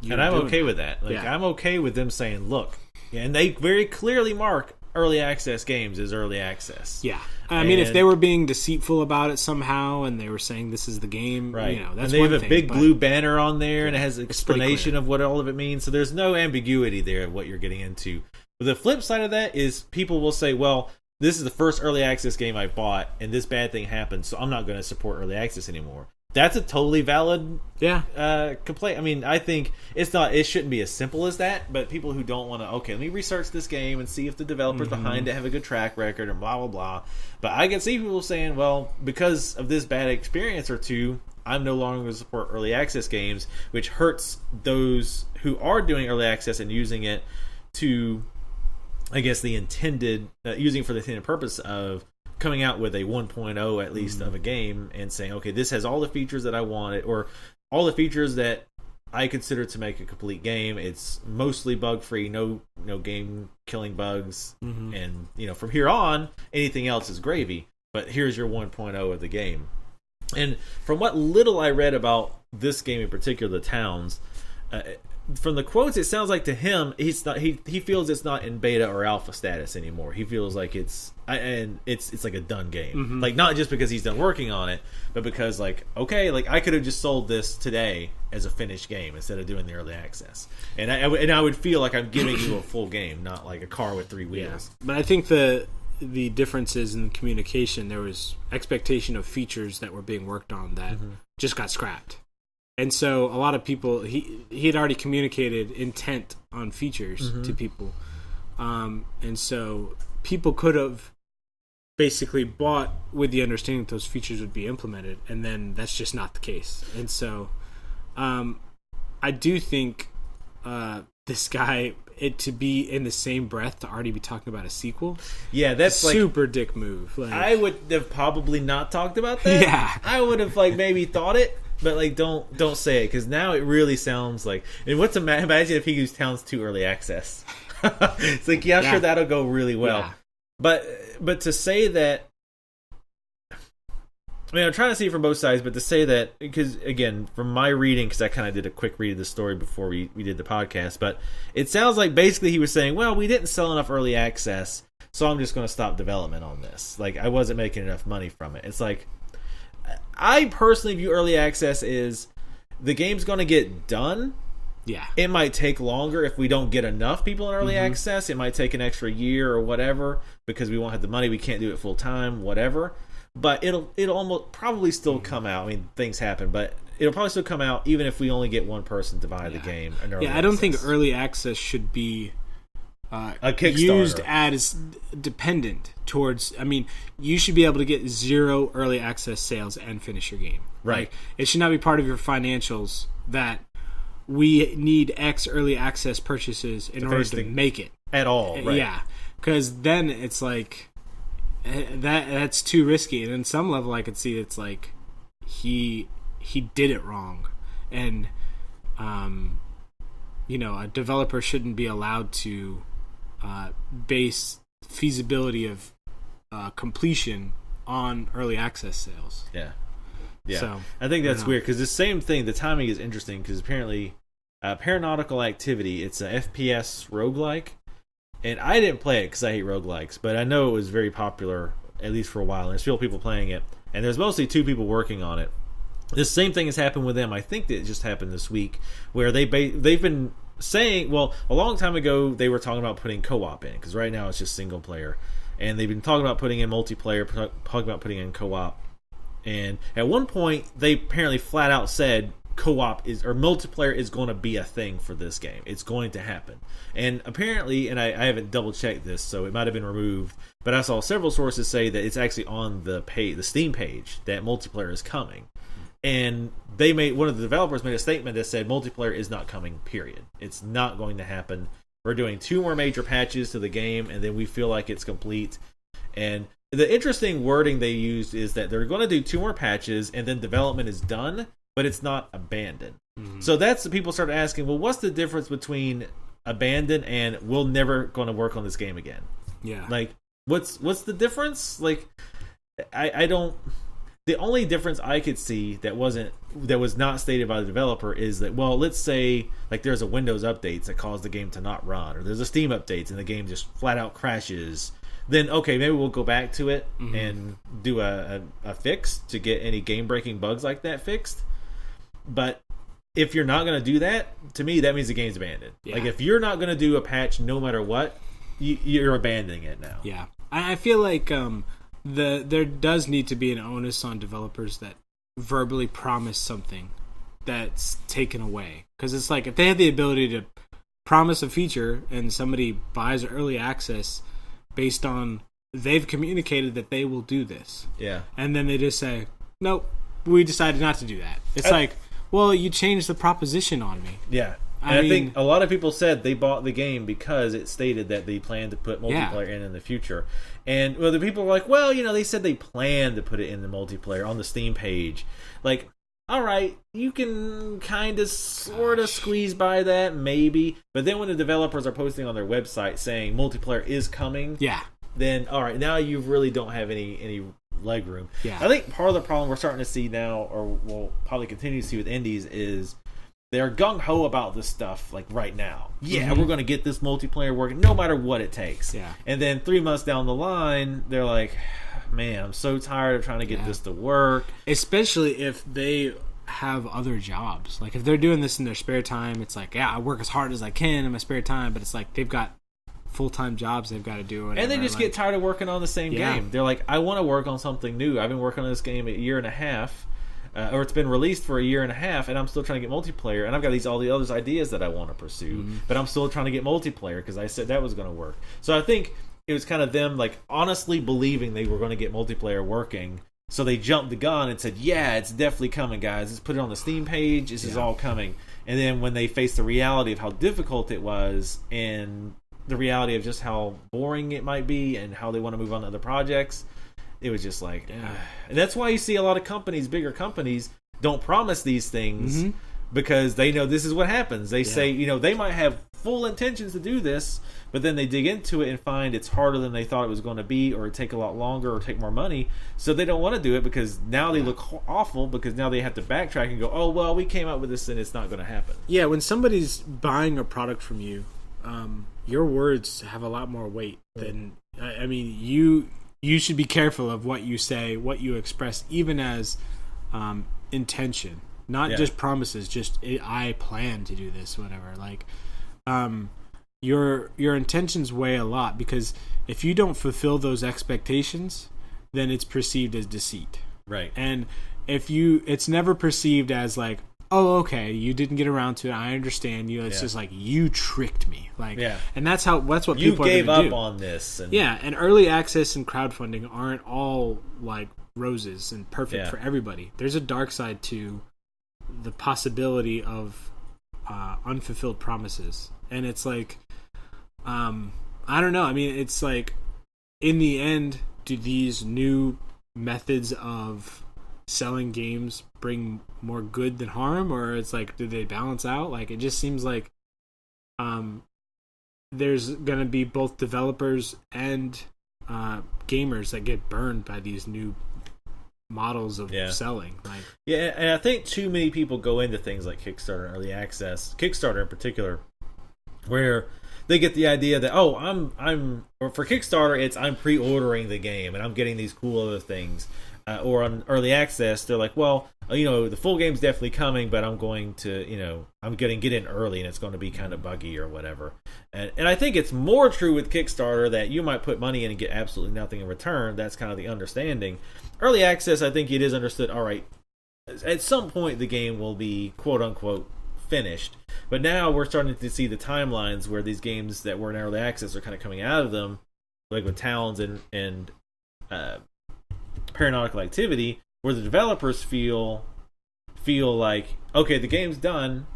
and I'm okay with that. I'm okay with them saying, "Look," and they very clearly mark early access games as early access. Yeah, I mean, if they were being deceitful about it somehow, and they were saying this is the game, right? That's and they one have a thing, big blue banner on there, and it has an explanation clear of what all of it means. So there's no ambiguity there of what you're getting into. But the flip side of that is people will say, "Well, this is the first early access game I bought, and this bad thing happened, so I'm not going to support early access anymore. That's a totally valid complaint. I mean, I think it shouldn't be as simple as that, but people who don't want to, okay, let me research this game and see if the developers behind it have a good track record and blah, blah, blah. But I can see people saying, well, because of this bad experience or two, I'm no longer going to support early access games, which hurts those who are doing early access and using it to, I guess, the intended, using it for the intended purpose of coming out with a 1.0 at least of a game and saying, okay, this has all the features that I wanted, or all the features that I consider to make a complete game. It's mostly bug free, no game killing bugs, and from here on, anything else is gravy. But here's your 1.0 of the game. And from what little I read about this game in particular, the Towns, from the quotes, it sounds like to him he feels it's not in beta or alpha status anymore. He feels like it's like a done game. Like, not just because he's done working on it, but because I could have just sold this today as a finished game instead of doing the early access. And I would feel like I'm giving you a full game, not like a car with 3 wheels. Yeah. But I think the differences in communication, there was expectation of features that were being worked on that just got scrapped. And so a lot of people, he had already communicated intent on features to people. And so people could have basically bought with the understanding that those features would be implemented, and then that's just not the case. And so I do think this guy, to be in the same breath to already be talking about a sequel, that's super dick move. I would have probably not talked about that. Yeah, I would have maybe thought it. But don't say it, because now it really sounds like. And imagine if he used Towns 2 early access. It's like, I'm sure that'll go really well. Yeah. But to say that, I mean, I'm trying to see it from both sides. But to say that, because again, from my reading, because I kind of did a quick read of the story before we did the podcast, but it sounds like basically he was saying, well, we didn't sell enough early access, so I'm just going to stop development on this. Like, I wasn't making enough money from it. It's like, I personally view early access is the game's going to get done. Yeah. It might take longer if we don't get enough people in early access. It might take an extra year or whatever because we won't have the money. We can't do it full time, whatever. But it'll almost probably still come out. I mean, things happen, but it'll probably still come out even if we only get one person to buy the game. I don't think early access should be a Kickstarter used as dependent towards. I mean, you should be able to get 0 early access sales and finish your game. Right. Like, it should not be part of your financials that we need X early access purchases in order to make it at all. Right. Yeah, because then it's like that's too risky. And in some level, I could see it's like he did it wrong, and a developer shouldn't be allowed to base feasibility of completion on early access sales. Yeah. Yeah, so, I think that's weird because the same thing, the timing is interesting because apparently Paranautical Activity, it's a FPS roguelike, and I didn't play it because I hate roguelikes, but I know it was very popular, at least for a while, and there's still people playing it, and there's mostly 2 people working on it. This same thing has happened with them. I think that it just happened this week, where they've been saying, well, a long time ago they were talking about putting co-op in, because right now it's just single player, and they've been talking about putting in multiplayer, talking about putting in co-op. And at one point, they apparently flat out said co-op multiplayer is going to be a thing for this game. It's going to happen. And apparently, and I haven't double checked this, so it might have been removed, but I saw several sources say that it's actually on the Steam page that multiplayer is coming. And one of the developers made a statement that said multiplayer is not coming, period. It's not going to happen. We're doing 2 more major patches to the game, and then we feel like it's complete. And the interesting wording they used is that they're going to do 2 more patches and then development is done, but it's not abandoned. Mm-hmm. So that's the people started asking, well, what's the difference between abandoned and we're never going to work on this game again? Yeah. Like, what's the difference? Like, I don't. The only difference I could see that was not stated by the developer is that, well, let's say like there's a Windows updates that cause the game to not run, or there's a Steam updates and the game just flat out crashes. Then okay, maybe we'll go back to it and do a fix to get any game-breaking bugs like that fixed. But if you're not going to do that, to me, that means the game's abandoned. Yeah. Like, if you're not going to do a patch no matter what, you're abandoning it now. Yeah. I feel like there does need to be an onus on developers that verbally promise something that's taken away. Because it's like, if they have the ability to promise a feature and somebody buys early access based on they've communicated that they will do this. Yeah. And then they just say, nope, we decided not to do that. It's like, well, you changed the proposition on me. Yeah. And I think a lot of people said they bought the game because it stated that they planned to put multiplayer in the future. And the people were like, well, they said they planned to put it in the multiplayer on the Steam page. Like, all right, you can kind of sort of squeeze by that, maybe. But then when the developers are posting on their website saying multiplayer is coming, then, all right, now you really don't have any leg room. Yeah. I think part of the problem we're starting to see now, or we'll probably continue to see with indies, is they're gung-ho about this stuff, like, right now. Yeah, we're going to get this multiplayer working no matter what it takes. Yeah. And then 3 months down the line, they're like, man, I'm so tired of trying to get this to work. Especially if they have other jobs. Like, if they're doing this in their spare time, it's like, I work as hard as I can in my spare time, but it's like they've got full-time jobs they've got to do. And they just get tired of working on the same game. They're like, I want to work on something new. I've been working on this game a year and a half. Or it's been released for a year and a half, and I'm still trying to get multiplayer, and I've got all the other ideas that I want to pursue, but I'm still trying to get multiplayer because I said that was going to work. So I think it was kind of them, like, honestly believing they were going to get multiplayer working, so they jumped the gun and said, yeah, it's definitely coming, guys. Let's put it on the Steam page. This is all coming. And then when they faced the reality of how difficult it was, and the reality of just how boring it might be, and how they want to move on to other projects, it was just like, and that's why you see a lot of companies, bigger companies, don't promise these things because they know this is what happens. They say, they might have full intentions to do this, but then they dig into it and find it's harder than they thought it was going to be, or take a lot longer, or take more money. So they don't want to do it because now they look awful, because now they have to backtrack and go, oh, well, we came up with this and it's not going to happen. Yeah, when somebody's buying a product from you, your words have a lot more weight than, I mean, you should be careful of what you say, what you express, even as intention, not just promises. Just I plan to do this, whatever. Like, your intentions weigh a lot, because if you don't fulfill those expectations, then it's perceived as deceit. Right. And it's never perceived as like, oh, okay, you didn't get around to it, I understand you. It's just like, you tricked me. Like, and that's what you people are going to do. You gave up on this. And early access and crowdfunding aren't all like roses and perfect for everybody. There's a dark side to the possibility of unfulfilled promises. And it's like, I don't know. I mean, it's like, in the end, do these new methods of selling games bring more good than harm, or it's like, do they balance out? Like, it just seems like there's gonna be both developers and gamers that get burned by these new models of selling. Like, and I think too many people go into things like Kickstarter and early access, Kickstarter in particular, where they get the idea that, oh, or for Kickstarter, it's I'm pre-ordering the game and I'm getting these cool other things. Or on early access, they're like, well, the full game's definitely coming, but I'm going to, I'm going to get in early, and it's going to be kind of buggy or whatever. And I think it's more true with Kickstarter that you might put money in and get absolutely nothing in return. That's kind of the understanding. Early access, I think it is understood, all right, at some point the game will be quote-unquote finished. But now we're starting to see the timelines where these games that were in early access are kind of coming out of them, like with Talons and Paranautical Activity, where the developers feel like, okay, the game's done,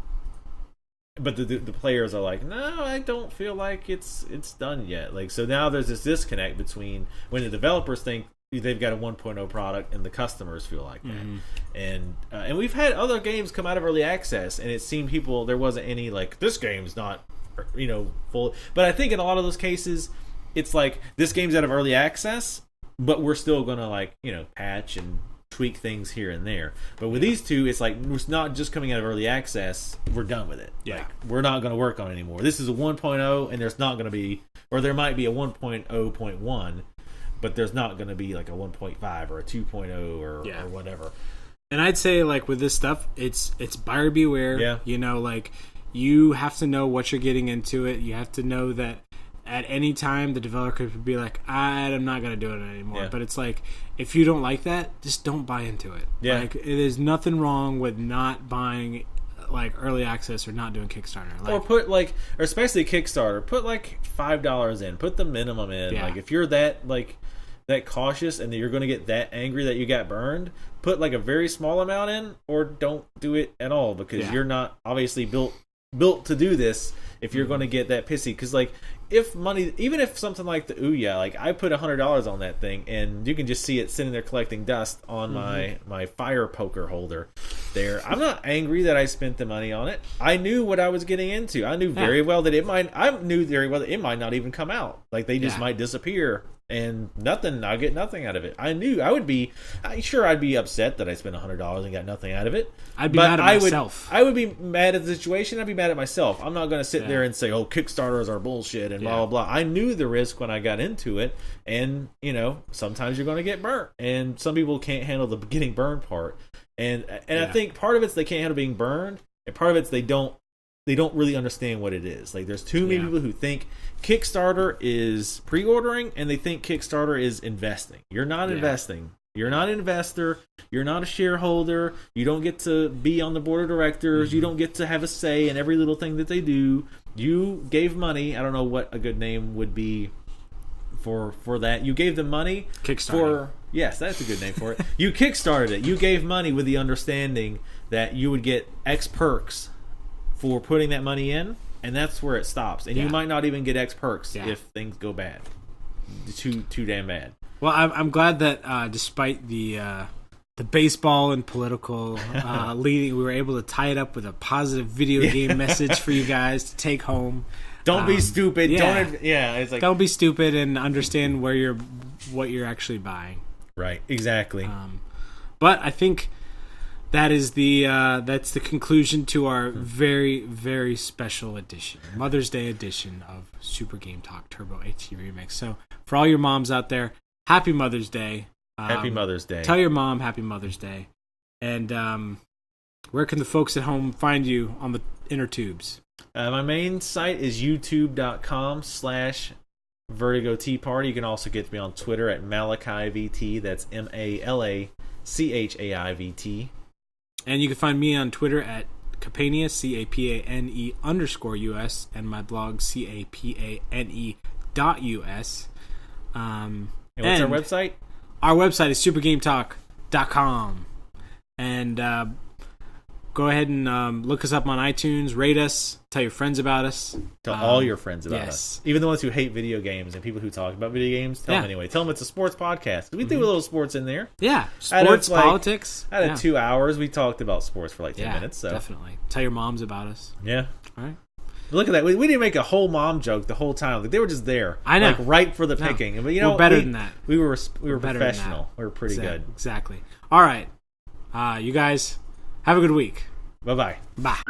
but the players are like, no, I don't feel like it's done yet. Like, so now there's this disconnect between when the developers think they've got a 1.0 product and the customers feel like that. And we've had other games come out of early access, and it seemed there wasn't any like, this game's not full. But I think in a lot of those cases, it's like, this game's out of early access, but we're still gonna patch and tweak things here and there. But with these two, it's like, it's not just coming out of early access, we're done with it. Like, we're not gonna work on it anymore. This is a 1.0, and there's not gonna be, or there might be a 1.0.1, but there's not gonna be like a 1.5 or a 2.0 or whatever. And I'd say, like, with this stuff, it's buyer beware. Yeah. Like, you have to know what you're getting into it. You have to know that at any time the developer could be like, I'm not going to do it anymore. Yeah. But it's like, if you don't like that, just don't buy into it. Yeah. Like, there's nothing wrong with not buying like early access or not doing Kickstarter. Like, or put like, or especially Kickstarter, put like $5 in. Put the minimum in. Yeah. Like if you're that cautious and that you're going to get that angry that you got burned, put like a very small amount in, or don't do it at all, because you're not obviously built to do this if you're going to get that pissy. Because like, if money, even if something like the Ouya, like I put $100 on that thing, and you can just see it sitting there collecting dust on my fire poker holder there. I'm not angry that I spent the money on it. I knew what I was getting into. I knew very well that it might not even come out. Like they just might disappear. And I'll get nothing out of it. I knew I'd be upset that I spent $100 and got nothing out of it. I'd be mad at myself. I would be mad at the situation. I'd be mad at myself. I'm not going to sit there and say, "Oh, Kickstarters are bullshit," and blah blah blah. I knew the risk when I got into it, and sometimes you're going to get burnt, and some people can't handle the getting burned part. And I think part of it's they can't handle being burned, and part of it's they don't really understand what it is. Like there's too many people who think Kickstarter is pre-ordering, and they think Kickstarter is investing. You're not investing. You're not an investor. You're not a shareholder. You don't get to be on the board of directors. You don't get to have a say in every little thing that they do. You gave money. I don't know what a good name would be for that. You gave them money. Kickstarter. Yes, that's a good name for it. You kickstarted it. You gave money with the understanding that you would get X perks for putting that money in, and that's where it stops. And you might not even get X perks if things go bad, too damn bad. Well, I'm glad that despite the baseball and political leading, we were able to tie it up with a positive video game message for you guys to take home. Don't be stupid. It's like, don't be stupid and understand what you're actually buying. Right. Exactly. But I think that is that's the conclusion to our very, very special edition, Mother's Day edition of Super Game Talk Turbo HD Remix. So for all your moms out there, happy Mother's Day. Happy Mother's Day. Tell your mom happy Mother's Day. And where can the folks at home find you on the inner tubes? My main site is youtube.com/Vertigo Tea Party. You can also get me on Twitter at MalachiVT. That's MalaChaivT. And you can find me on Twitter at Capania, CAPANE_US, and my blog, CAPANE.US. And what's our website? Our website is supergametalk.com. And go ahead and look us up on iTunes, rate us, tell your friends about us. Tell all your friends about us. Even the ones who hate video games and people who talk about video games, tell them anyway. Tell them it's a sports podcast. We do a little sports in there. Yeah, sports, politics. Out of 2 hours, we talked about sports for like 10 minutes. So definitely. Tell your moms about us. Yeah. All right. Look at that. We didn't make a whole mom joke the whole time. Like, they were just there. I know. Like, right for the picking. But, we're better than that. We were professional. We were pretty good. Exactly. All right. You guys, have a good week. Bye-bye. Bye.